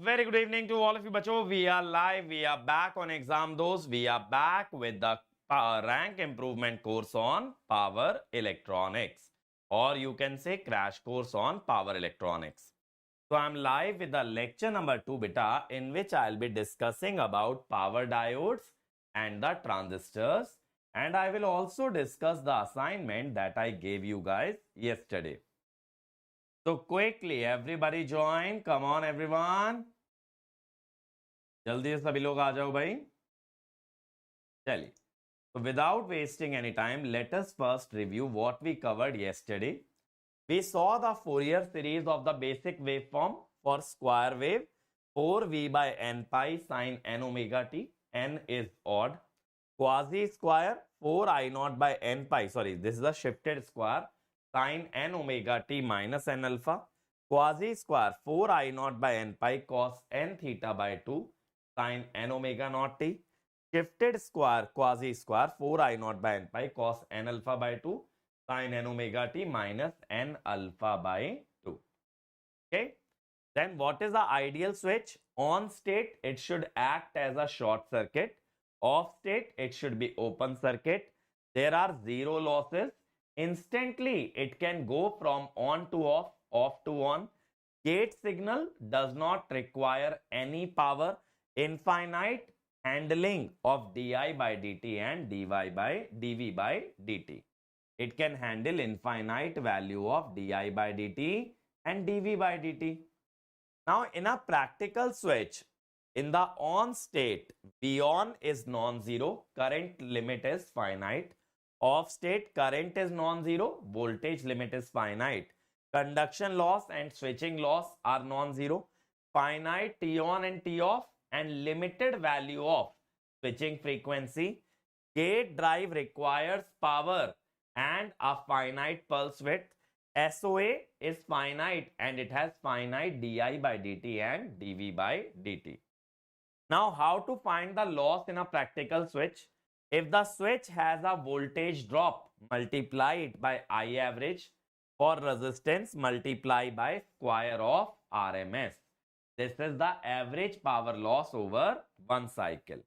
very good evening to all of you bacho. We are live. We are back on ExamDost. We are back with the rank improvement course on power electronics, or you can say crash course on power electronics. So I'm live with the lecture number 2 beta, in which I'll be discussing about power diodes and the transistors, and I will also discuss the assignment that I gave you guys yesterday. So quickly, everybody join. Come on, everyone. जल्दी से सभी लोग आ जाओ भाई. चलिए. So without wasting any time, let us first review what we covered yesterday. We saw the Fourier series of the basic waveform for square wave 4v by n pi sine n omega t. N is odd. Quasi square 4 I naught by n pi. Sorry, this is a shifted square. Sine n omega t minus n alpha. Quasi square 4 I naught by n pi cos n theta by 2 sine n omega naught t. Shifted square quasi square 4 I naught by n pi cos n alpha by 2 sine n omega t minus n alpha by 2. Okay. Then what is the ideal switch? On state, it should act as a short circuit. Off state, it should be open circuit. There are zero losses. Instantly, it can go from on to off, off to on. Gate signal does not require any power. Infinite handling of di by dt and dv by dt. It can handle infinite value of di by dt and dv by dt. Now, in a practical switch, in the on state, V on is non-zero, current limit is finite. Off state, current is non-zero, voltage limit is finite. Conduction loss and switching loss are non-zero. Finite T on and T off and limited value of switching frequency. Gate drive requires power and a finite pulse width. SOA is finite and it has finite di by dt and dv by dt. Now, how to find the loss in a practical switch? If the switch has a voltage drop, multiply it by I average. For resistance, multiply by square of RMS. This is the average power loss over one cycle.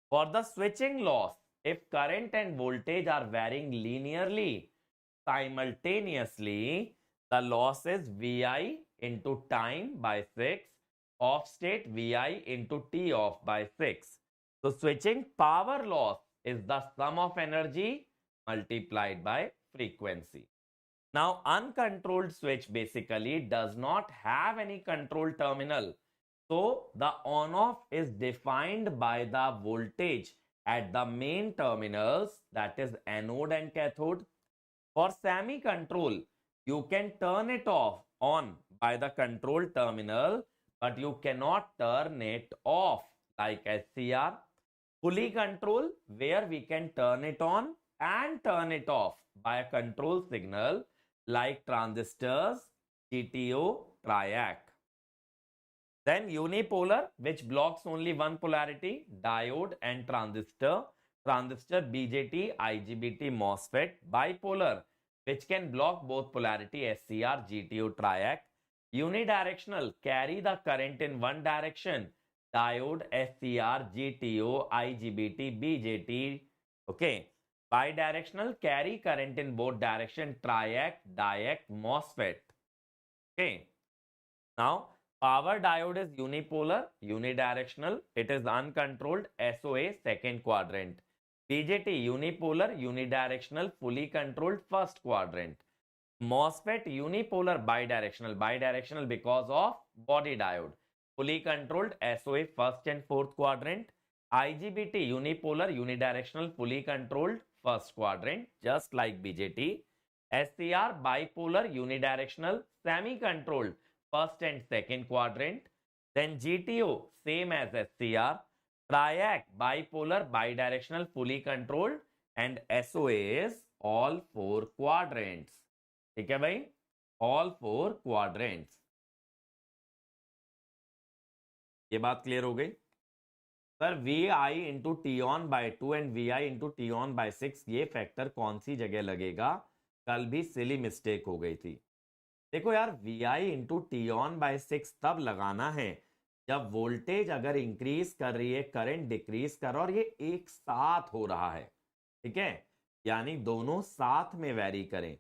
For the switching loss, if current and voltage are varying linearly, simultaneously, the loss is Vi into time by 6, off state Vi into T off by 6. So switching power loss is the sum of energy multiplied by frequency. Now, uncontrolled switch basically does not have any control terminal. So the on-off is defined by the voltage at the main terminals, that is anode and cathode. For semi-control, you can turn it off on by the control terminal, but you cannot turn it off like SCR. Fully control, where we can turn it on and turn it off by a control signal like transistors, GTO, triac. Then unipolar, which blocks only one polarity, diode and transistor, BJT, IGBT, MOSFET. Bipolar, which can block both polarity, SCR, GTO, triac. Unidirectional, carry the current in one direction, diode, SCR, GTO, IGBT, BJT. Okay. Bidirectional, carry current in both direction, triac, diac, MOSFET. Okay. Now, power diode is unipolar, unidirectional. It is uncontrolled, SOA, second quadrant. BJT, unipolar, unidirectional, fully controlled, first quadrant. MOSFET, unipolar, bidirectional because of body diode. Fully controlled, SOA, first and fourth quadrant. IGBT, unipolar, unidirectional, fully controlled, first quadrant, just like BJT. SCR, bipolar, unidirectional, semi-controlled, first and second quadrant. Then GTO, same as SCR. Triac, bipolar, bidirectional, fully controlled, and SOA is all four quadrants. ठीक है भाई? All four quadrants. ये बात clear हो गई? Sir VI into T on by 2 and VI into T on by 6, ये factor कौन सी जगह लगेगा? कल भी सिली मिस्टेक हो गई थी. देखो यार, VI into T on by 6 तब लगाना है जब वोल्टेज अगर इंक्रीज कर रही है, करंट डिक्रीज कर रहा है और ये एक साथ हो रहा है, ठीक है, यानी दोनों साथ में वैरी करें।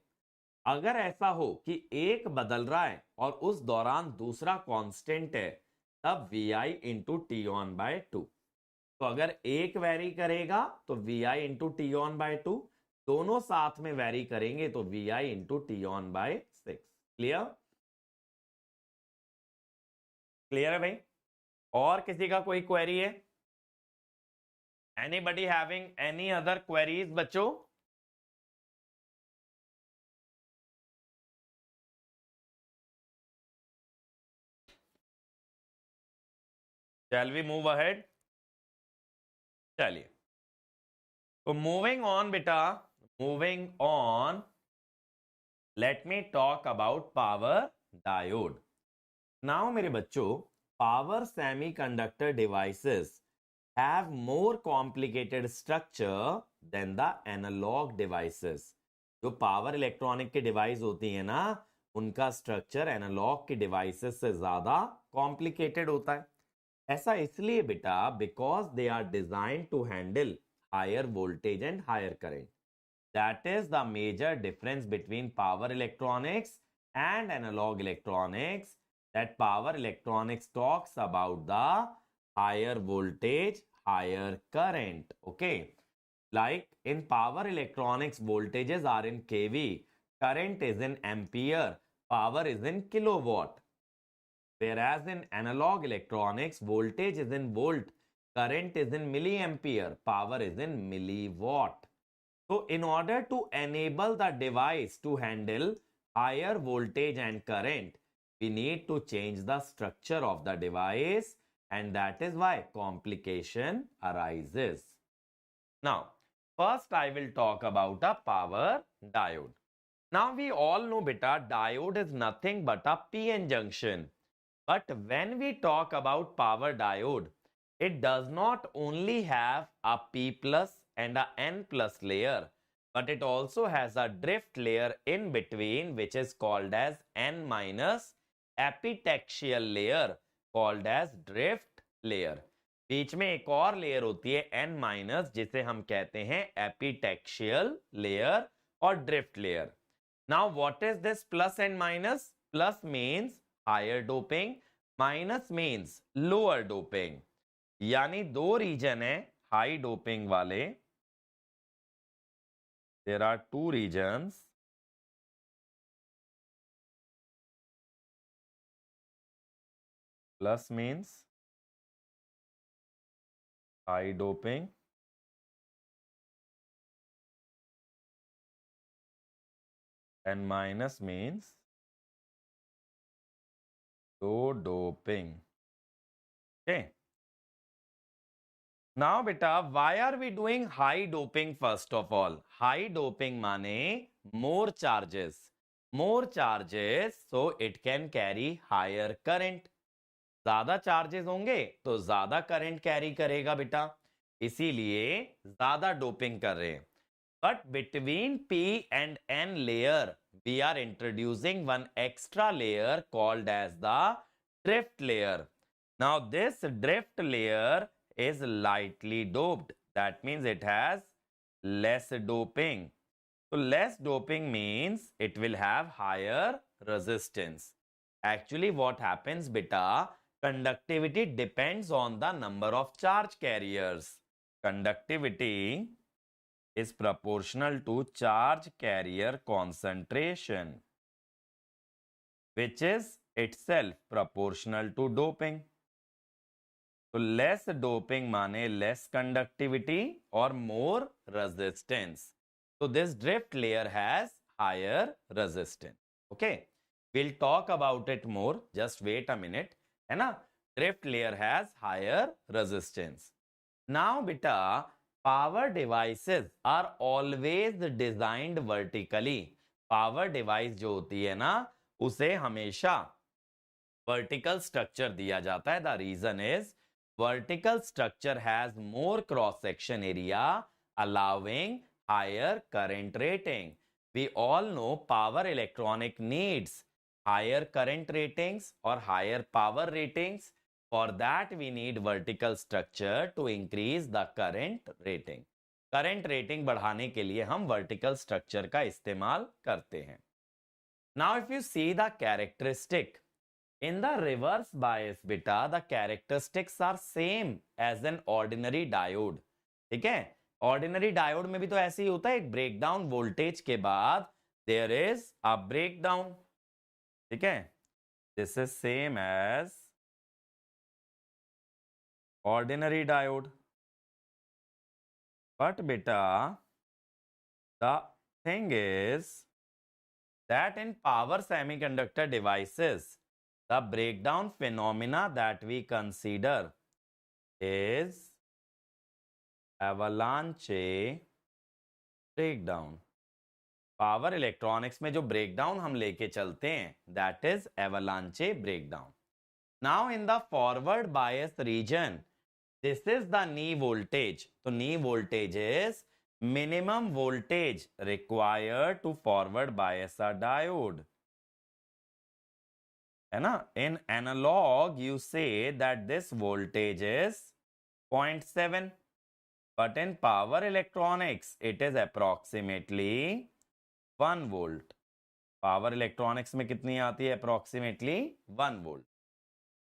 अगर ऐसा हो कि एक बदल रहा है और उस दौरान दूसरा कांस्टेंट है, तब Vi into T on by 2। तो अगर एक वैरी करेगा तो Vi into T on by 2, दोनों साथ में वैरी करेंगे तो Vi into T on by 6। Clear? Clear है भाई? और किसी का कोई क्वेरी है? Anybody having any other queries बच्चों? Shall we move ahead? चलिए, तो मूविंग ऑन बेटा, moving on, let me talk about power diode. Now मेरे बच्चों, power semiconductor devices have more complicated structure than the analog devices. जो power electronic के device होती है ना, उनका स्ट्रक्चर एनालॉग के डिवाइसेस से ज्यादा कॉम्प्लिकेटेड होता है। ऐसा इसलिए बेटा because they are design to handle higher voltage and higher current. That is the major difference between power electronics and analog electronics, that power electronics talks about the higher voltage, higher current. Okay, like in power electronics, voltages are in kV, current is in ampere, power is in kilowatt. Whereas in analog electronics, voltage is in volt, current is in milliampere, power is in milliwatt. So in order to enable the device to handle higher voltage and current, we need to change the structure of the device, and that is why complication arises. Now, first I will talk about a power diode. Now we all know beta, diode is nothing but a PN junction. But when we talk about power diode, it does not only have a P plus and a N plus layer, but it also has a drift layer in between, which is called as N minus epitaxial layer, called as drift layer. बीच में एक और layer होती है N minus, जिसे हम कहते हैं epitaxial layer और drift layer. Now what is this plus and minus? Plus means higher doping, minus means lower doping. यानी दो रीजन है हाई डोपिंग वाले. There are two regions. Plus means high doping, and minus means low doping. Okay. Now beta, why are we doing high doping first of all? High doping माने more charges. More charges, so it can carry higher current. ज्यादा charges होंगे तो ज्यादा current carry करेगा बेटा, इसीलिए ज्यादा doping कर रहे हैं. But between P and N layer we are introducing one extra layer called as the drift layer. Now this drift layer is lightly doped. That means it has less doping. So less doping means it will have higher resistance. Actually what happens beta, conductivity depends on the number of charge carriers. Conductivity is proportional to charge carrier concentration, which is itself proportional to doping. So less doping माने less conductivity or more resistance. So this drift layer has higher resistance. Okay, we'll talk about it more. Just wait a minute. है ना? Drift layer has higher resistance. Now beta, power devices are always designed vertically. Power device जो होती है ना, उसे हमेशा vertical structure दिया जाता है. The reason is vertical structure has more cross section area, allowing higher current rating. We all know power electronic needs higher current ratings or higher power ratings For that we need vertical structure to increase the current rating. Current rating बढ़ाने के लिए हम vertical structure का इस्तेमाल करते हैं. Now if you see the characteristic in the reverse bias beta, the characteristics are same as an ordinary diode. ठीक है, ऑर्डिनरी डायोड में भी तो ऐसे ही होता है, एक ब्रेकडाउन वोल्टेज के बाद देयर इज अ ब्रेकडाउन. ठीक है, this is same as ordinary diode. But beta, the thing is that in power semiconductor devices, the breakdown phenomena that we consider is avalanche breakdown. Power electronics में जो breakdown हम लेके चलते हैं, that is avalanche breakdown. Now in the forward bias region, this is the knee voltage. So knee voltage is minimum voltage required to forward bias a diode. है ना? In analog, you say that this voltage is 0.7. But in power electronics, it is approximately 1 volt. Power electronics में कितनी आती है? Approximately 1 volt.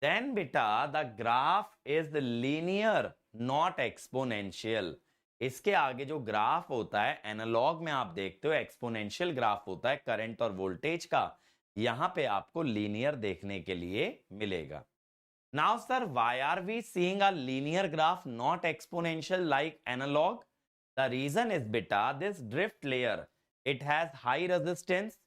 Then beta, the graph is linear, not exponential. इसके आगे जो graph होता है एनालॉग में आप देखते हो एक्सपोनेंशियल ग्राफ होता है करंट और वोल्टेज का, यहां पे आपको लीनियर देखने के लिए मिलेगा. Now sir, why are we seeing a linear graph, not exponential like analog? The reason is beta, this drift layer, it has high resistance.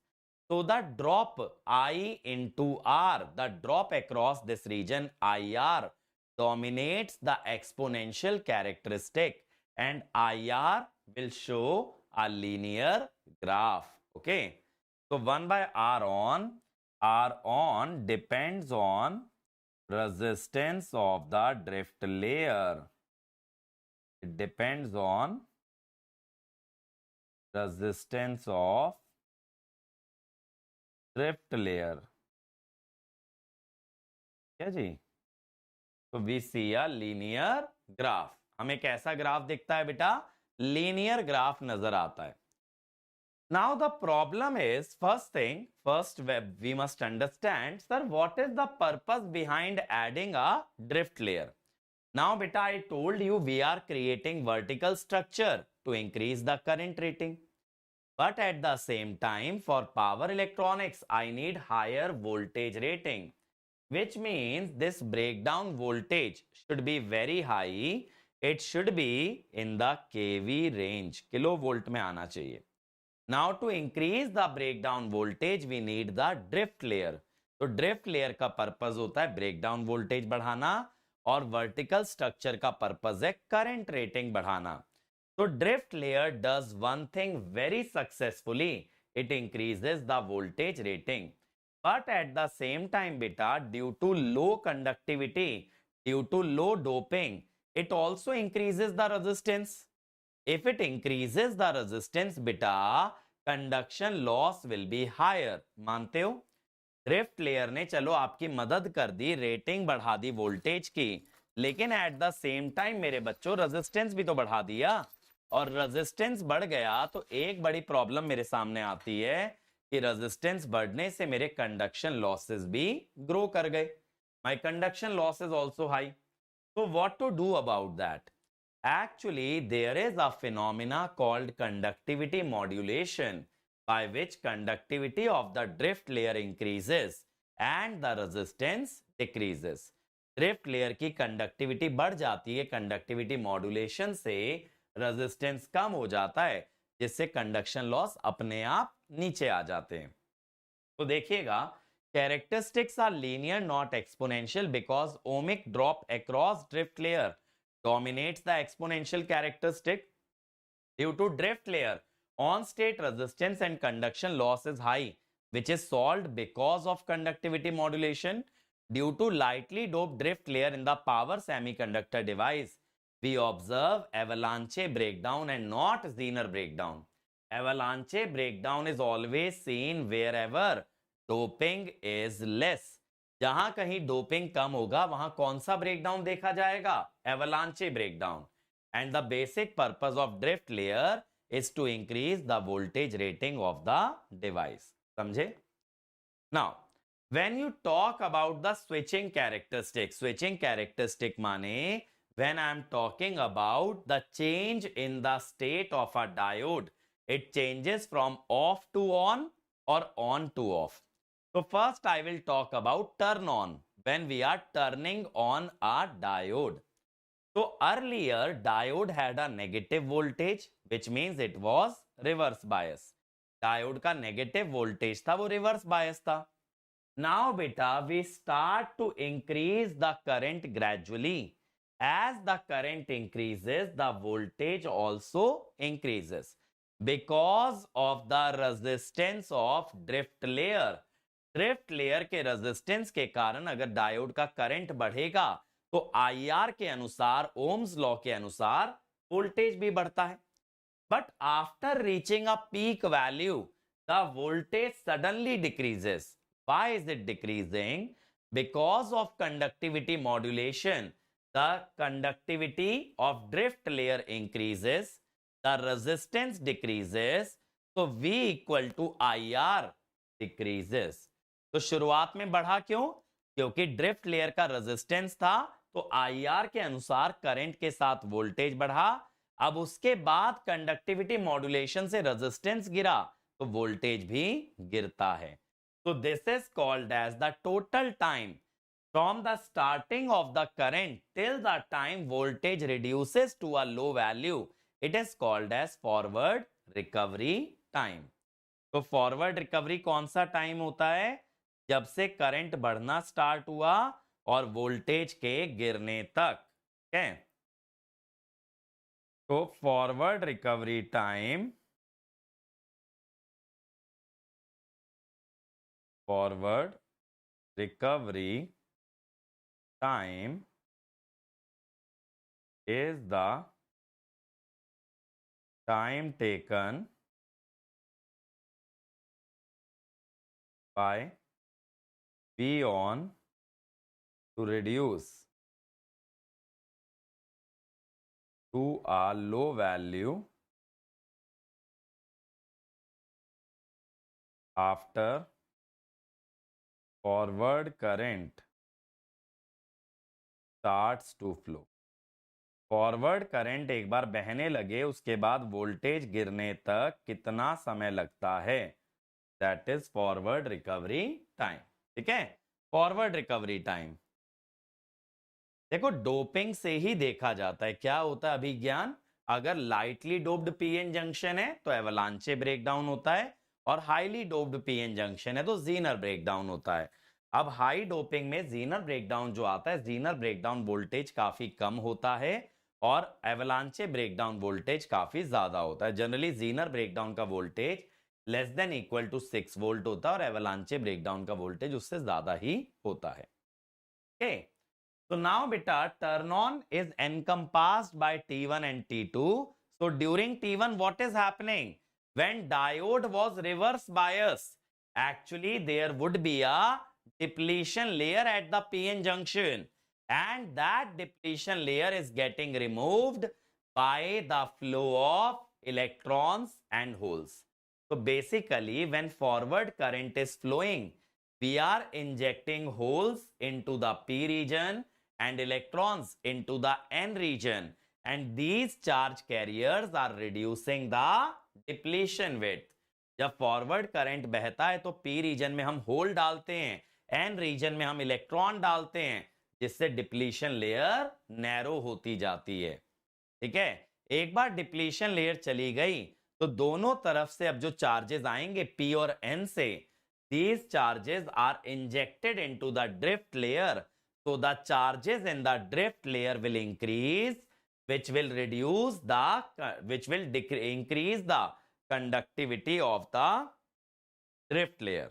So the drop I into R, the drop across this region IR dominates the exponential characteristic, and IR will show a linear graph. Okay. So 1 by R on depends on resistance of the drift layer. It depends on resistance of drift layer. क्या जी? तो we see a linear graph. हमें कैसा graph दिखता है बेटा? Linear graph नजर आता है. Now the problem is, first we must understand, sir, what is the purpose behind adding a drift layer? Now beta, I told you we are creating vertical structure to increase the current rating. But at the same time, for power electronics, I need higher voltage rating, which means this breakdown voltage should be very high. It should be in the kV range, kilovolt में आना चाहिए. Now to increase the breakdown voltage, we need the drift layer. तो drift layer का purpose होता है breakdown voltage बढ़ाना, और vertical structure का purpose है current rating बढ़ाना. So drift layer does one thing very successfully. It increases the voltage rating. But at the same time, beta, due to low conductivity, due to low doping, it also increases the resistance. If it increases the resistance, beta, conduction loss will be higher. मानते हो? Drift layer ने चलो आपकी मदद कर दी, rating बढ़ा दी voltage की, लेकिन एट द सेम टाइम मेरे बच्चों रेजिस्टेंस भी तो बढ़ा दिया, और रेजिस्टेंस बढ़ गया तो एक बड़ी प्रॉब्लम मेरे सामने आती है कि रेजिस्टेंस बढ़ने से मेरे कंडक्शन लॉसेस भी ग्रो कर गए. My conduction loss is also high. So what to do about that? Actually, there is a phenomena called conductivity modulation, by which conductivity of the drift layer increases and the resistance decreases. Drift layer की conductivity बढ़ जाती है, conductivity modulation से resistance कम हो जाता है, जिससे conduction loss अपने आप नीचे आ जाते हैं. तो देखिएगा, characteristics are linear not exponential because ohmic drop across drift layer dominates the exponential characteristic. Due to drift layer, on-state resistance and conduction loss is high, which is solved because of conductivity modulation. Due to lightly doped drift layer in the power semiconductor device, we observe avalanche breakdown and not Zener breakdown. Avalanche breakdown is always seen wherever doping is less. जहां कहीं doping कम होगा वहां कौन सा breakdown देखा जाएगा? Avalanche breakdown. And the basic purpose of drift layer is to increase the voltage rating of the device. समझे? Now when you talk about the switching characteristic माने when I am talking about the change in the state of a diode, it changes from off to on or on to off. So first I will talk about turn on, when we are turning on a diode. So earlier diode had a negative voltage, which means it was reverse bias. Diode का negative voltage था, वो reverse bias था. Now beta we start to increase the current gradually. As the current increases, the voltage also increases because of the resistance of drift layer. Drift layer के resistance के कारण अगर diode का current बढ़ेगा तो IR के अनुसार, ओम्स लॉ के अनुसार वोल्टेज भी बढ़ता है. But after reaching a peak value the voltage suddenly decreases. Why is it decreasing? Because of conductivity modulation. The conductivity of drift layer increases, the resistance decreases, so V equal to IR decreases. तो शुरुआत में बढ़ा क्यों? क्योंकि drift layer का resistance था, तो IR के अनुसार करंट के साथ वोल्टेज बढ़ा. अब उसके बाद कंडक्टिविटी मॉड्यूलेशन से रेजिस्टेंस गिरा तो वोल्टेज भी गिरता है. So this is called as the total time from the starting of the current till the time voltage reduces to a low value. It is called as forward recovery time. तो forward recovery कौन सा time होता है? जब से current बढ़ना start हुआ और वोल्टेज के गिरने तक. ठीक है? तो forward recovery time, forward recovery time is the time taken by V on to reduce to a low value after forward current starts to flow. Forward current एक बार बहने लगे उसके बाद वोल्टेज गिरने तक कितना समय लगता है? That is forward recovery time. ठीक है? Forward recovery time. देखो डोपिंग से ही देखा जाता है. क्या होता है अभिज्ञान? अगर लाइटली डोप्ड पीएन जंक्शन है तो एवलांचे ब्रेकडाउन होता है, और हाईली डोप्ड पीएन जंक्शन है तो जीनर ब्रेकडाउन होता है. अब हाई डोपिंग में जीनर ब्रेकडाउन जो आता है, जीनर ब्रेकडाउन वोल्टेज काफी कम होता है और एवलांचे ब्रेकडाउन वोल्टेज काफी ज्यादा होता है. जनरली जीनर ब्रेकडाउन का voltage less than equal to 6 volt होता है और एवलांचे ब्रेकडाउन का वोल्टेज उससे ज्यादा ही होता है. Okay, so now beta turn on is encompassed by T1 and T2. So during T1 what is happening? When diode was reverse bias, actually there would be a depletion layer at the PN junction, and that depletion layer is getting removed by the flow of electrons and holes. So basically when forward current is flowing, we are injecting holes into the P region and electrons into the N region, and these charge carriers are reducing the depletion width. जब forward current बहता है तो P region में हम whole डालते हैं, N region में हम इलेक्ट्रॉन डालते हैं, जिससे डिप्लीशन लेयर नैरो होती जाती है. ठीक है? एक बार डिप्लीशन लेयर चली गई तो दोनों तरफ से अब जो चार्जेस आएंगे पी और एन से, these charges are injected into the drift layer. So the charges in the drift layer will increase, which will increase the conductivity of the drift layer.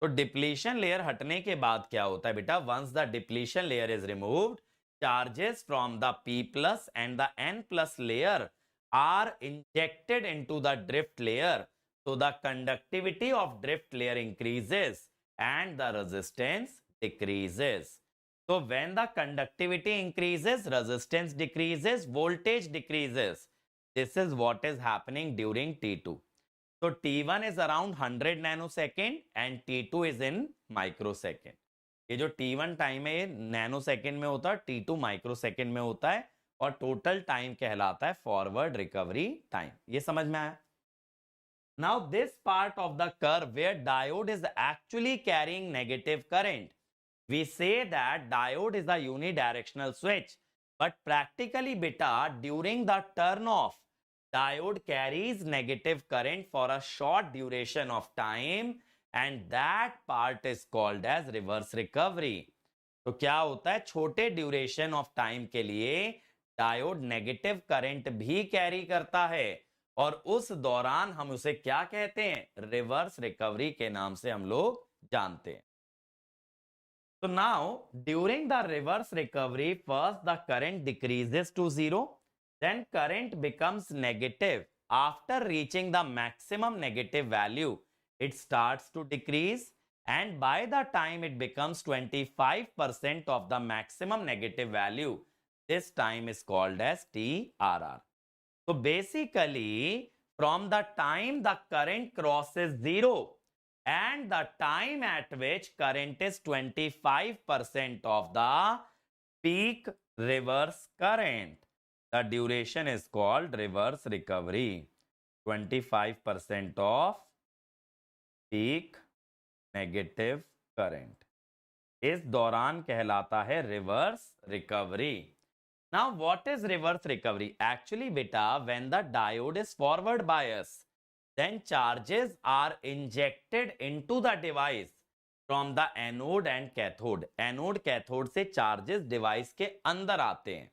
तो डिप्लीशन लेयर हटने के बाद क्या होता है बेटा? once the depletion layer is removed, charges from the P plus and the N plus layer are injected into the drift layer. So the conductivity of drift layer increases and the resistance decreases. So when the conductivity increases, resistance decreases, voltage decreases. This is what is happening during T2. So T1 is around 100 nanosecond and T2 is in microsecond. ये जो T1 time है ये nanosecond में होता है, T2 microsecond में होता है और टोटल टाइम कहलाता है फॉरवर्ड रिकवरी टाइम. ये समझ में आया? Now this part of the curve where diode is actually carrying negative current, we say that diode is a unidirectional switch, but practically beta during the turn off, diode carries negative current for a short duration of time and that part is called as reverse recovery. तो क्या होता है, छोटे duration of time के लिए diode negative current भी carry करता है और उस दौरान हम उसे क्या कहते हैं, रिवर्स रिकवरी के नाम से हम लोग जानते हैं. So now during the reverse recovery, first the current decreases to 0, then current becomes negative. After reaching the maximum negative value, it starts to decrease and by the time it becomes 25% of the maximum negative value, this time is called as TRR. So basically from the time the current crosses 0 and the time at which current is 25% of the peak reverse current, the duration is called reverse recovery. 25% of peak negative current. इस दौरान कहलाता है reverse recovery. Now what is reverse recovery? Actually beta, when the diode is forward bias, then charges are injected into the device from the anode and cathode. Anode cathode से charges device के अंदर आते हैं.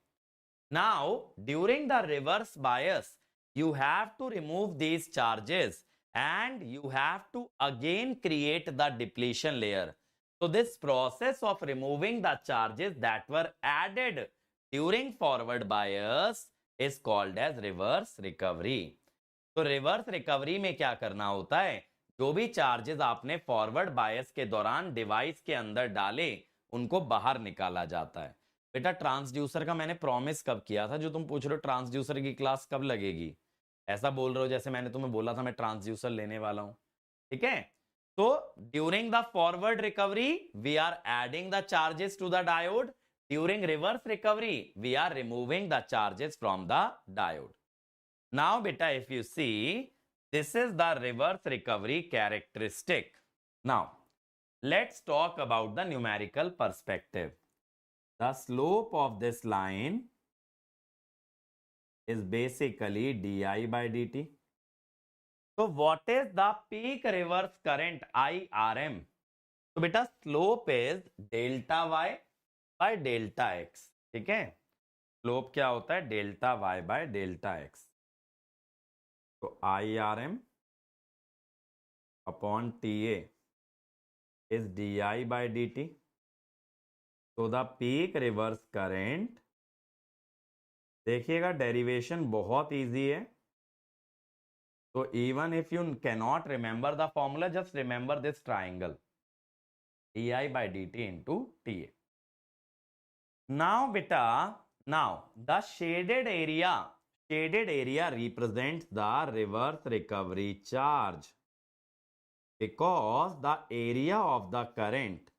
Now during the reverse bias, you have to remove these charges and you have to again create the depletion layer. So this process of removing the charges that were added during forward bias is called as reverse recovery. तो reverse recovery में क्या करना होता है, जो भी charges आपने forward bias के दौरान डिवाइस के अंदर डाले उनको बाहर निकाला जाता है. बेटा ट्रांसड्यूसर का मैंने प्रॉमिस कब किया था, जो तुम पूछ रहे हो ट्रांसड्यूसर की क्लास कब लगेगी, ऐसा बोल रहे हो जैसे मैंने तुम्हें बोला था मैं ट्रांसड्यूसर लेने वाला हूं. ठीक है, तो during the forward recovery we are adding the charges to the diode. During reverse recovery, we are removing the charges from the diode. Now, beta, if you see, this is the reverse recovery characteristic. Now, let's talk about the numerical perspective. The slope of this line is basically di by dt. So, what is the peak reverse current IRM? So, beta, slope is delta y by delta x. ठीक है, slope क्या होता है, delta y by delta x. तो IRM upon TA is di by dt. So the peak reverse current, देखिएगा derivation बहुत easy है. So even if you cannot remember the formula, just remember this triangle, di by dt into TA. Now beta, now the shaded area represents the reverse recovery charge because the area of the current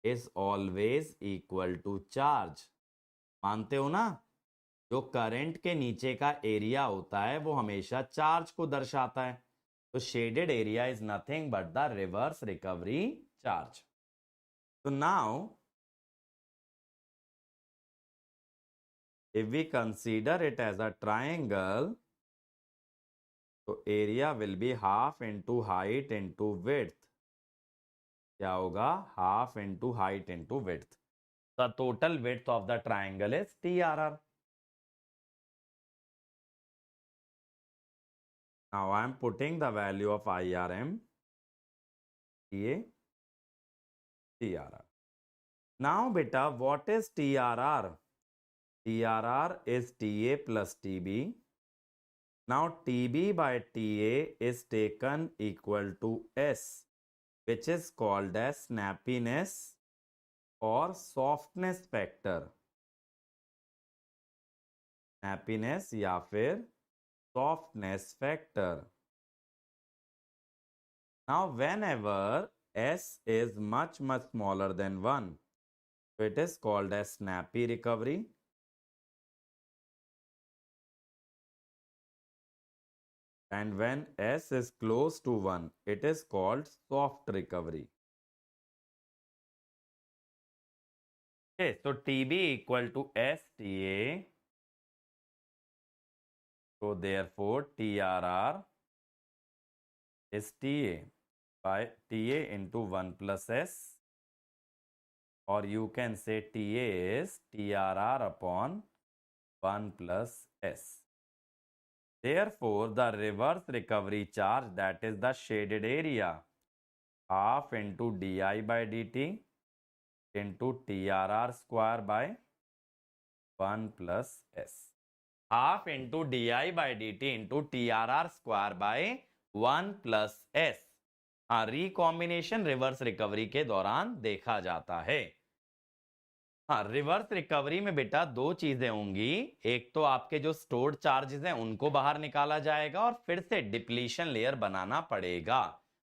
is always equal to charge. मानते हो ना, जो current के नीचे का area होता है वो हमेशा चार्ज को दर्शाता है. तो shaded area is nothing but the reverse recovery charge. So now, if we consider it as a triangle, so area will be half into height into width. क्या होगा, half into height into width. The total width of the triangle is TRR. Now I am putting the value of IRM, TA, TRR. Now beta, what is TRR? TRR is TA plus TB. Now TB by TA is taken equal to S. which is called as snappiness or softness factor. Snappiness या फिर softness factor. Now whenever S is much smaller than 1, it is called as snappy recovery. And when S is close to 1, it is called soft recovery. Okay, so TB equal to STA. So therefore TRR is TA by TA into 1 plus S, or you can say TA is TRR upon 1 plus S. Therefore, the reverse recovery charge, that is the shaded area, half into di by dt into TRR square by 1 plus S. Half into di by dt into TRR square by 1 plus S. Recombination reverse recovery के दौरान देखा जाता है. हाँ, reverse recovery में बेटा दो चीजें होंगी. एक तो आपके जो स्टोर्ड चार्जेस हैं उनको बाहर निकाला जाएगा और फिर से डिप्लीशन लेयर बनाना पड़ेगा.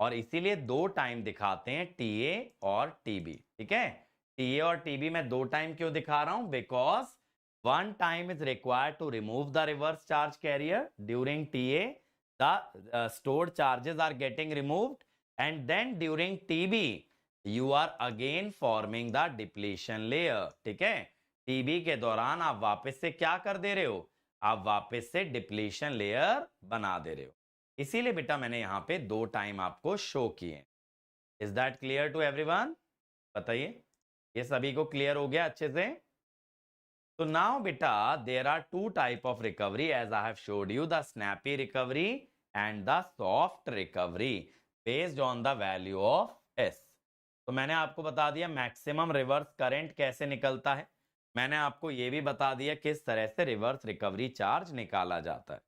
और इसीलिए दो टाइम दिखाते हैं, टीए और टीबी. ठीक है, टीए और टीबी में दो टाइम क्यों दिखा रहा हूं? Because one time is required to remove the reverse charge carrier. During TA the stored charges are getting removed, and then during TB you are again forming the depletion layer. ठीक है, TB के दौरान आप वापस से क्या कर दे रहे हो? आप वापस से डिप्लीशन लेयर बना दे रहे हो. इसीलिए बेटा मैंने यहां पे दो टाइम आपको शो किए. Is that clear to everyone? बताइए, ये सभी को क्लियर हो गया अच्छे से? तो नाउ बेटा there are two type of recovery as I have showed you, the snappy recovery and the soft recovery based on the value of S. तो मैंने आपको बता दिया मैक्सिमम रिवर्स करंट कैसे निकलता है. मैंने आपको यह भी बता दिया किस तरह से रिवर्स रिकवरी चार्ज निकाला जाता है.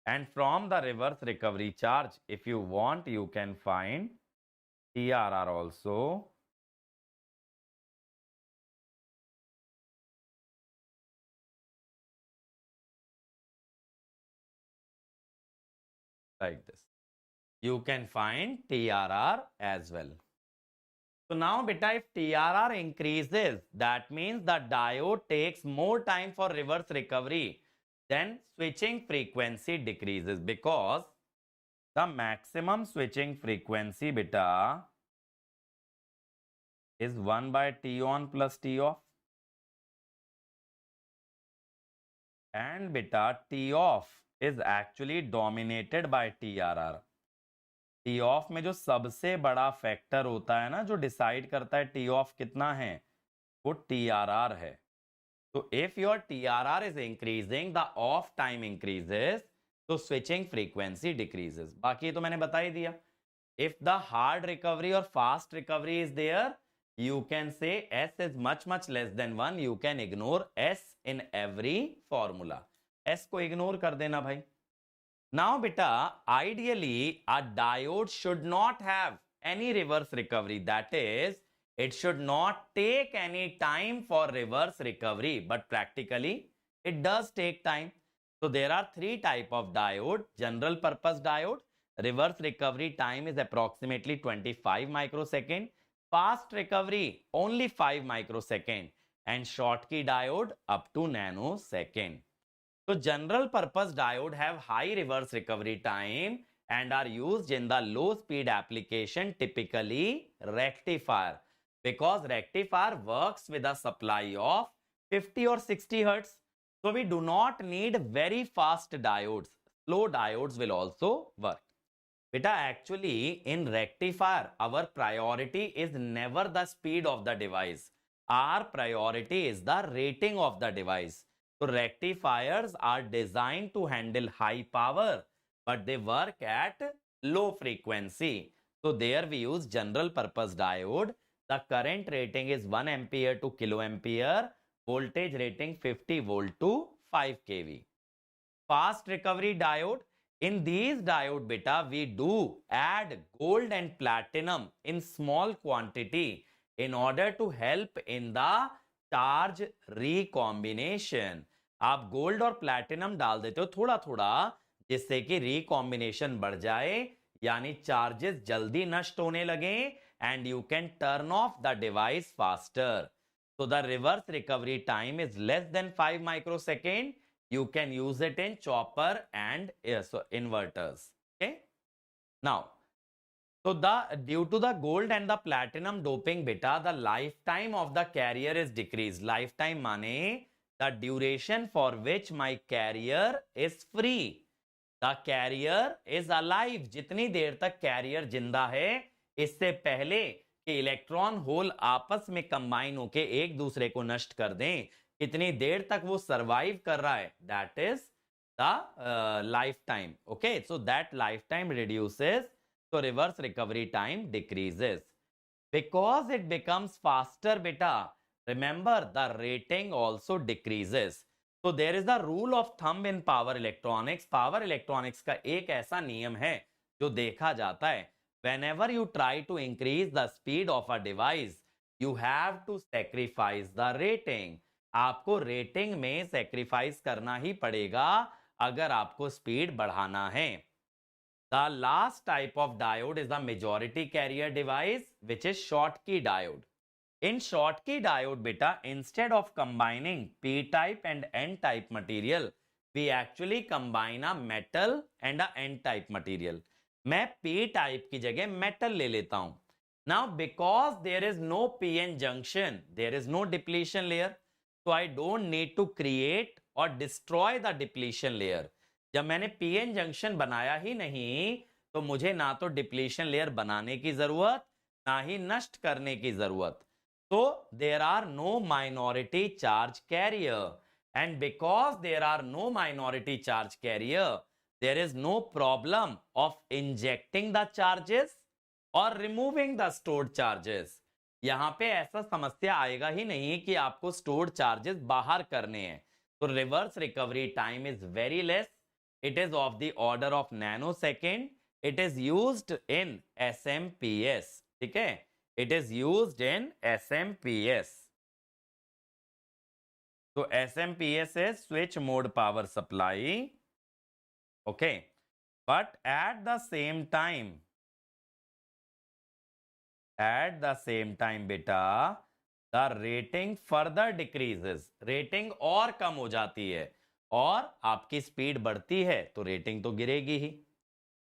And from the reverse recovery charge if you want you can find TRR also. Like this. You can find TRR as well. So now beta, if TRR increases, that means the diode takes more time for reverse recovery, then switching frequency decreases, because the maximum switching frequency beta is 1 by T on plus T off, and beta T off is actually dominated by TRR. T of में जो सबसे बड़ा factor होता है ना, जो decide करता है टी ऑफ कितना है, वो TRR है. तो if your TRR is increasing, the off time increases, तो स्विचिंग फ्रीक्वेंसी डिक्रीजेस. बाकी तो मैंने बता ही दिया. इफ द हार्ड रिकवरी और fast recovery is there, you can say S is much less than 1. You can ignore S in every formula. S को ignore कर देना भाई. Now beta, ideally a diode should not have any reverse recovery. That is, it should not take any time for reverse recovery, but practically it does take time. So there are three type of diode. General purpose diode, reverse recovery time is approximately 25 microsecond. Fast recovery only 5 microsecond, and Schottky diode up to nanosecond. So general purpose diode have high reverse recovery time and are used in the low speed application, typically rectifier, because rectifier works with a supply of 50 or 60 hertz. So we do not need very fast diodes. Slow diodes will also work. Beta, actually in rectifier our priority is never the speed of the device. Our priority is the rating of the device. So rectifiers are designed to handle high power, but they work at low frequency. So there we use general purpose diode. The current rating is 1 ampere to kiloampere, voltage rating 50 volt to 5 kV. Fast recovery diode, In these diode beta, we do add gold and platinum in small quantity in order to help in the charge recombination. आप gold और platinum डाल देते हो थोड़ा थोड़ा, जिससे कि recombination बढ़ जाए, यानी चार्जेस जल्दी नष्ट होने लगे, and you can turn off the device faster. So the reverse recovery time is less than 5 microsecond. You can use it in chopper and inverters. Okay. Now, so due to the gold and the platinum doping beta, the lifetime of the carrier is decreased. Lifetime mane the duration for which my carrier is free. The carrier is alive. जितनी देर तक carrier जिंदा है, इससे पहले कि electron hole आपस में combine होके एक दूसरे को नष्ट कर दें, कितनी देर तक वो सरवाइव कर रहा है, that is the life time. Okay, so that life time reduces, so reverse recovery time decreases. Because it becomes faster beta, remember the rating also decreases. So there is the rule of thumb in power electronics. Power electronics का एक ऐसा नियम है जो देखा जाता है, whenever you try to increase the speed of a device, you have to sacrifice the rating. आपको रेटिंग में सेक्रीफाइस करना ही पड़ेगा अगर आपको स्पीड बढ़ाना है. The last type of diode is the majority carrier device, which is Schottky diode. In Schottky diode beta, instead of combining p-type and n-type material, we actually combine a metal and a n-type material. मैं p-type की जगह metal ले लेता हूं. Now, because there is no p-n junction, there is no depletion layer, so I don't need to create or destroy the depletion layer. जब मैंने PN junction बनाया ही नहीं, तो मुझे ना तो डिप्लीशन लेयर बनाने की जरूरत, ना ही नष्ट करने की जरूरत. तो there are no minority charge carrier, and because there are no minority charge carrier, there is no problem of injecting the charges और रिमूविंग द स्टोर्ड चार्जेस. यहां पे ऐसा समस्या आएगा ही नहीं कि आपको स्टोर्ड चार्जेस बाहर करने हैं. तो reverse recovery time is very less. It is of the order of nanosecond. It is used in SMPS. ठीक है? It is used in SMPS. So SMPS is switch mode power supply. Okay. But at the same time, beta, the rating further decreases. Rating और कम हो जाती है, और आपकी speed बढ़ती है तो रेटिंग तो गिरेगी ही.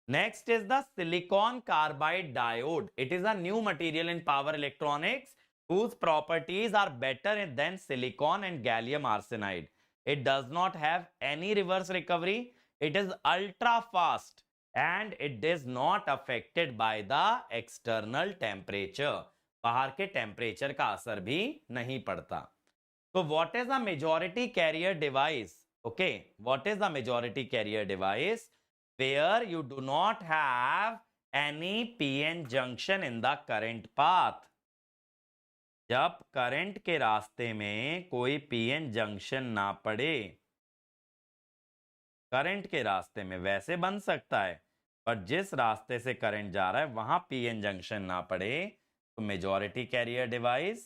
Next is the silicon carbide diode. It is a new material in power electronics whose properties are better than silicon and gallium arsenide. It does not have any reverse recovery. It is ultra fast and it is not affected by the external temperature. बाहर के temperature का असर भी नहीं पड़ता. So what is a majority carrier device? Okay, what is the majority carrier device? Where you do not have any PN junction in the current path. जब current के रास्ते में कोई PN जंक्शन ना पड़े. करंट के रास्ते में वैसे बन सकता है, पर जिस रास्ते से करंट जा रहा है वहां PN जंक्शन ना पड़े, तो majority carrier device.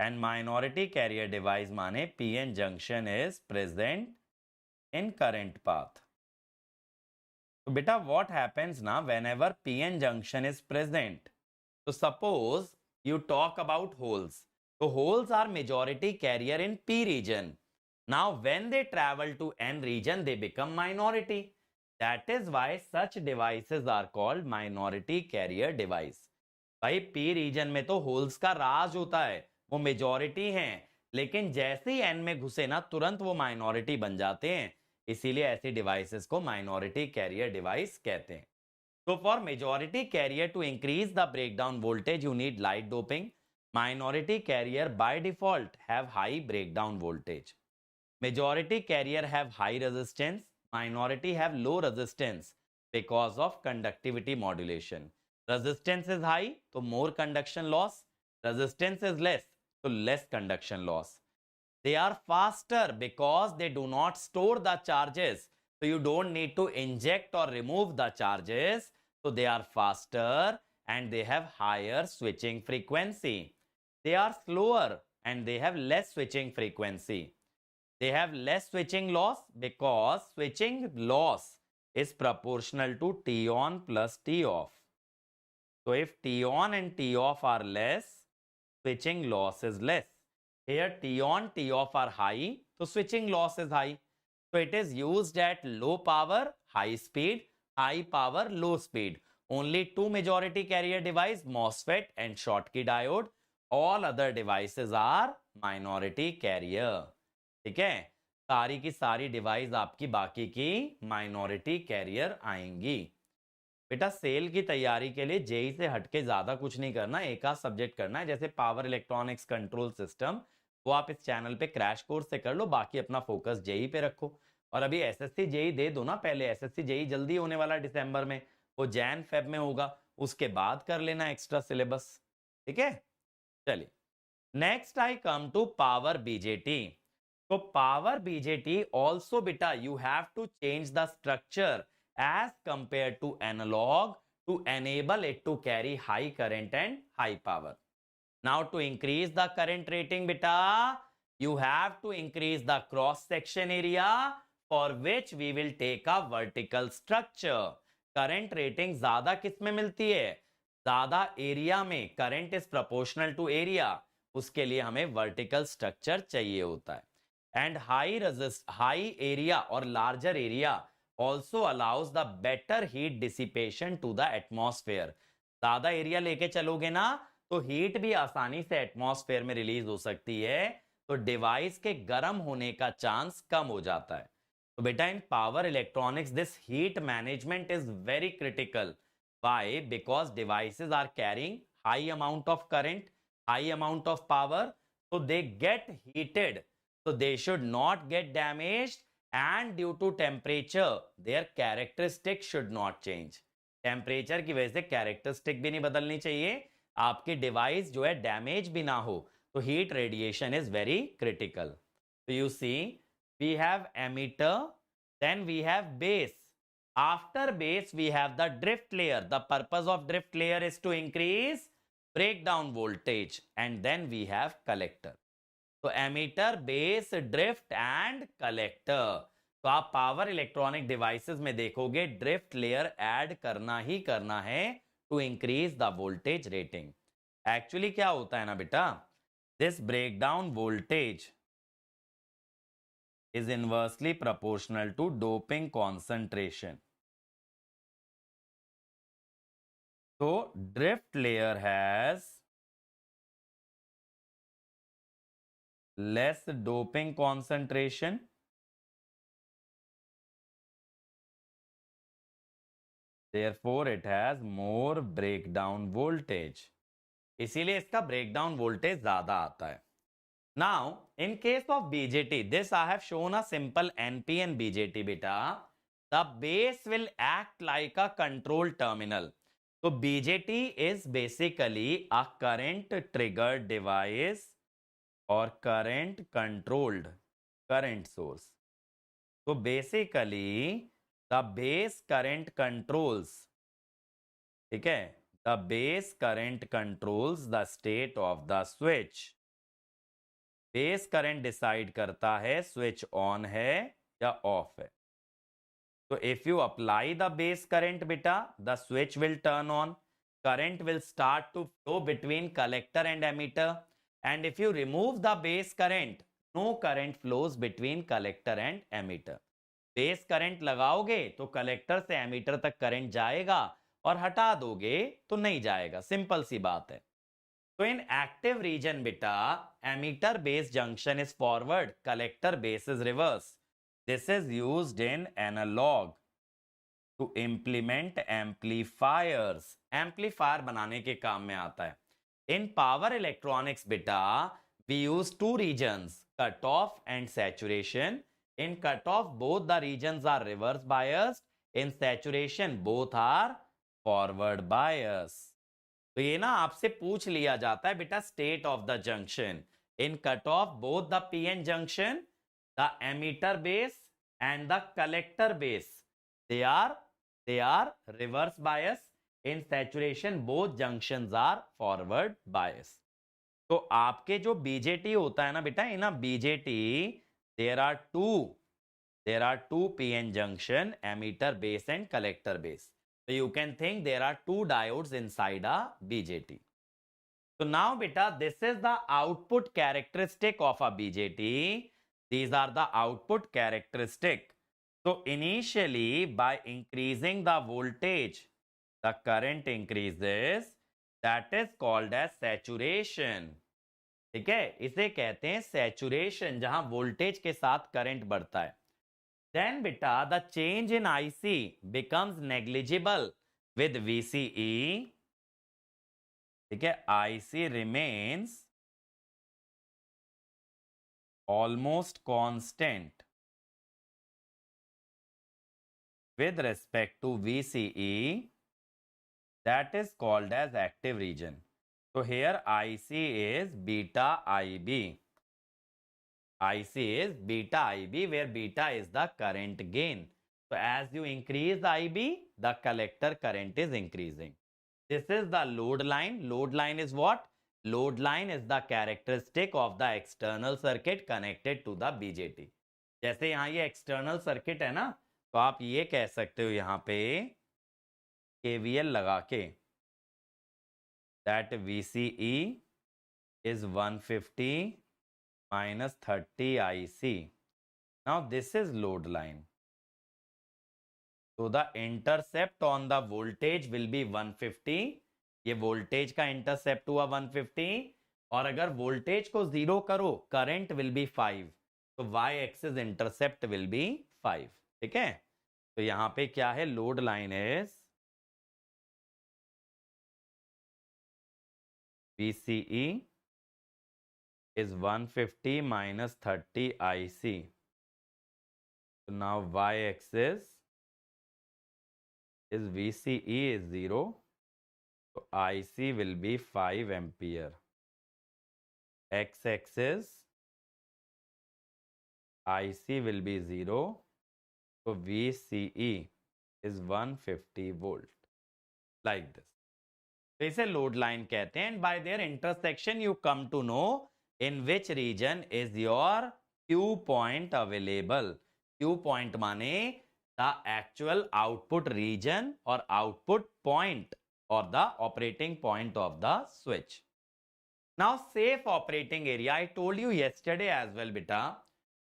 And minority carrier device माने PN junction is present in current path. So beta, what happens now whenever PN junction is present? So suppose you talk about holes. So holes are majority carrier in P region. Now when they travel to N region, they become minority. That is why such devices are called minority carrier device. भाई P region में तो holes का राज होता है, वो majority हैं, लेकिन जैसे ही N में घुसे ना तुरंत वो minority बन जाते हैं. इसीलिए ऐसी डिवाइसेस को माइनॉरिटी कैरियर डिवाइस कहते हैं. तो for majority carrier to increase the breakdown voltage you need light doping. Minority carrier by default have high breakdown voltage. Majority carrier have high resistance, minority have low resistance because of conductivity modulation. Resistance is high तो more conduction loss, resistance is less तो less conduction loss. They are faster because they do not store the charges. तो so you don't need to inject or remove the charges, so they are faster and they have higher switching frequency. They are slower and they have less switching frequency. They have less switching loss because switching loss is proportional to T on plus T off. So if T on and T off are less, switching loss is less. Here T on, T off are high, so switching loss is high. So it is used at low power, high speed, high power, low speed. Only two majority carrier device, MOSFET and Schottky diode. All other devices are minority carrier. ठीक है, सारी की सारी device आपकी बाकी की minority carrier आएंगी. बेटा सेल की तैयारी के लिए जेई से हटके ज्यादा कुछ नहीं करना, एक आध सब्जेक्ट करना है, जैसे पावर इलेक्ट्रॉनिक्स कंट्रोल सिस्टम, वो आप इस चैनल पे क्रैश कोर्स से कर लो, बाकी अपना फोकस जेई पे रखो. और अभी एसएससी जेई दे दो ना, पहले एसएससी जेई जल्दी होने वाला दिसंबर में, वो जैन फेब में होगा, उसके बाद कर लेना एक्स्ट्रा सिलेबस. ठीक है, चलिए next I come to power BJT. तो पावर बीजेटी ऑल्सो बेटा you have to change the structure as compared to analog to enable it to carry high current and high power. Now to increase the current rating beta, you have to increase the cross section area, for which we will take a vertical structure. Current rating ज्यादा किस में मिलती है? ज्यादा area में. current is proportional to area, उसके लिए हमें vertical structure चाहिए होता है. And high area और larger area also allows the better heat dissipation to the atmosphere. ज्यादा एरिया लेके चलोगे ना तो हीट भी आसानी से एटमॉस्फेयर में रिलीज हो सकती है, तो डिवाइस के गर्म होने का चांस कम हो जाता है. तो बेटा in power electronics this heat management is very critical. Why? Because devices are carrying high amount of current, high amount of power, so they get heated, so they should not get damaged, and due to temperature their characteristics should not change. Temperature की वजह से characteristic भी नहीं बदलनी चाहिए, आपकी device जो है डैमेज भी ना हो, तो heat radiation is very critical. तो you see we have emitter, then we have base. After base we have the drift layer. The purpose of drift layer is to increase breakdown voltage, and then we have collector. तो emitter, base, drift and collector. तो आप power electronic devices में देखोगे drift layer add करना ही करना है to increase the voltage rating. Actually क्या होता है ना बेटा, this breakdown voltage is inversely proportional to doping concentration. So drift layer has less doping concentration, therefore it has more breakdown voltage. इसीलिए इसका breakdown voltage ज्यादा आता है. Now in case of BJT, this I have shown a simple NPN BJT beta. The base will act like a control terminal. So BJT is basically a current triggered device or current controlled current source. So basically the base current controls, ठीक है, the base current controls the state of the switch. Base current decide करता है switch on है या off है. So if you apply the base current beta, the switch will turn on, current will start to flow between collector and emitter, and if you remove the base current, no current flows between collector and emitter. Base current लगाओगे तो collector से emitter तक current जाएगा, और हटा दोगे तो नहीं जाएगा. सिंपल सी बात है. तो in active region beta, emitter base junction is forward, collector base is reverse. This is used in analog to implement amplifiers. Amplifier बनाने के काम में आता है. In power electronics beta, we use two regions, cutoff and saturation. In cutoff, both the regions are reverse biased. In saturation, both are forward biased. तो ये ना आपसे पूछ लिया जाता है बेटा state of the junction. In cutoff, both the PN junction, the emitter base and the collector base, they are reverse bias. In saturation both junctions are forward bias. तो आपके जो बीजेटी होता है ना बेटा, इन BJT there are two PN junction, emitter base and collector base. So you can think there are two diodes inside a BJT. So now beta, this is the output characteristic of a BJT. These are the output characteristic. So initially by increasing the voltage, the current increases. That is called as saturation. ठीक है, इसे कहते हैं saturation, जहां voltage के साथ current बढ़ता है. Then beta, the change in IC becomes negligible with VCE. ठीक है, IC remains almost constant with respect to VCE. That is called as active region. So here IC is beta IB. IC is beta IB, where beta is the current gain. So as you increase the IB, the collector current is increasing. This is the load line. Load line is what? Load line is the characteristic of the external circuit connected to the BJT. जैसे यहाँ ये external circuit है ना, तो आप ये कह सकते हो यहाँ पे KVL लगा के that VCE is 150 minus 30 IC. Now this is load line. So the intercept on the voltage will be 150. ये voltage का intercept हुआ 150. और अगर voltage को 0 करो, current will be 5. तो y-axis intercept will be 5. ठीक है? तो यहाँ पे क्या है? Load line is VCE is 150 minus 30 IC. So now y-axis is VCE is 0. So IC will be 5 ampere. X-axis IC will be 0. So VCE is 150 volt. Like this. तो इसे load line कहते हैं. And by their intersection you come to know in which region is your Q point available. Q point माने the actual output region और output point और the operating point of the switch. Now safe operating area, I told you yesterday as well beta.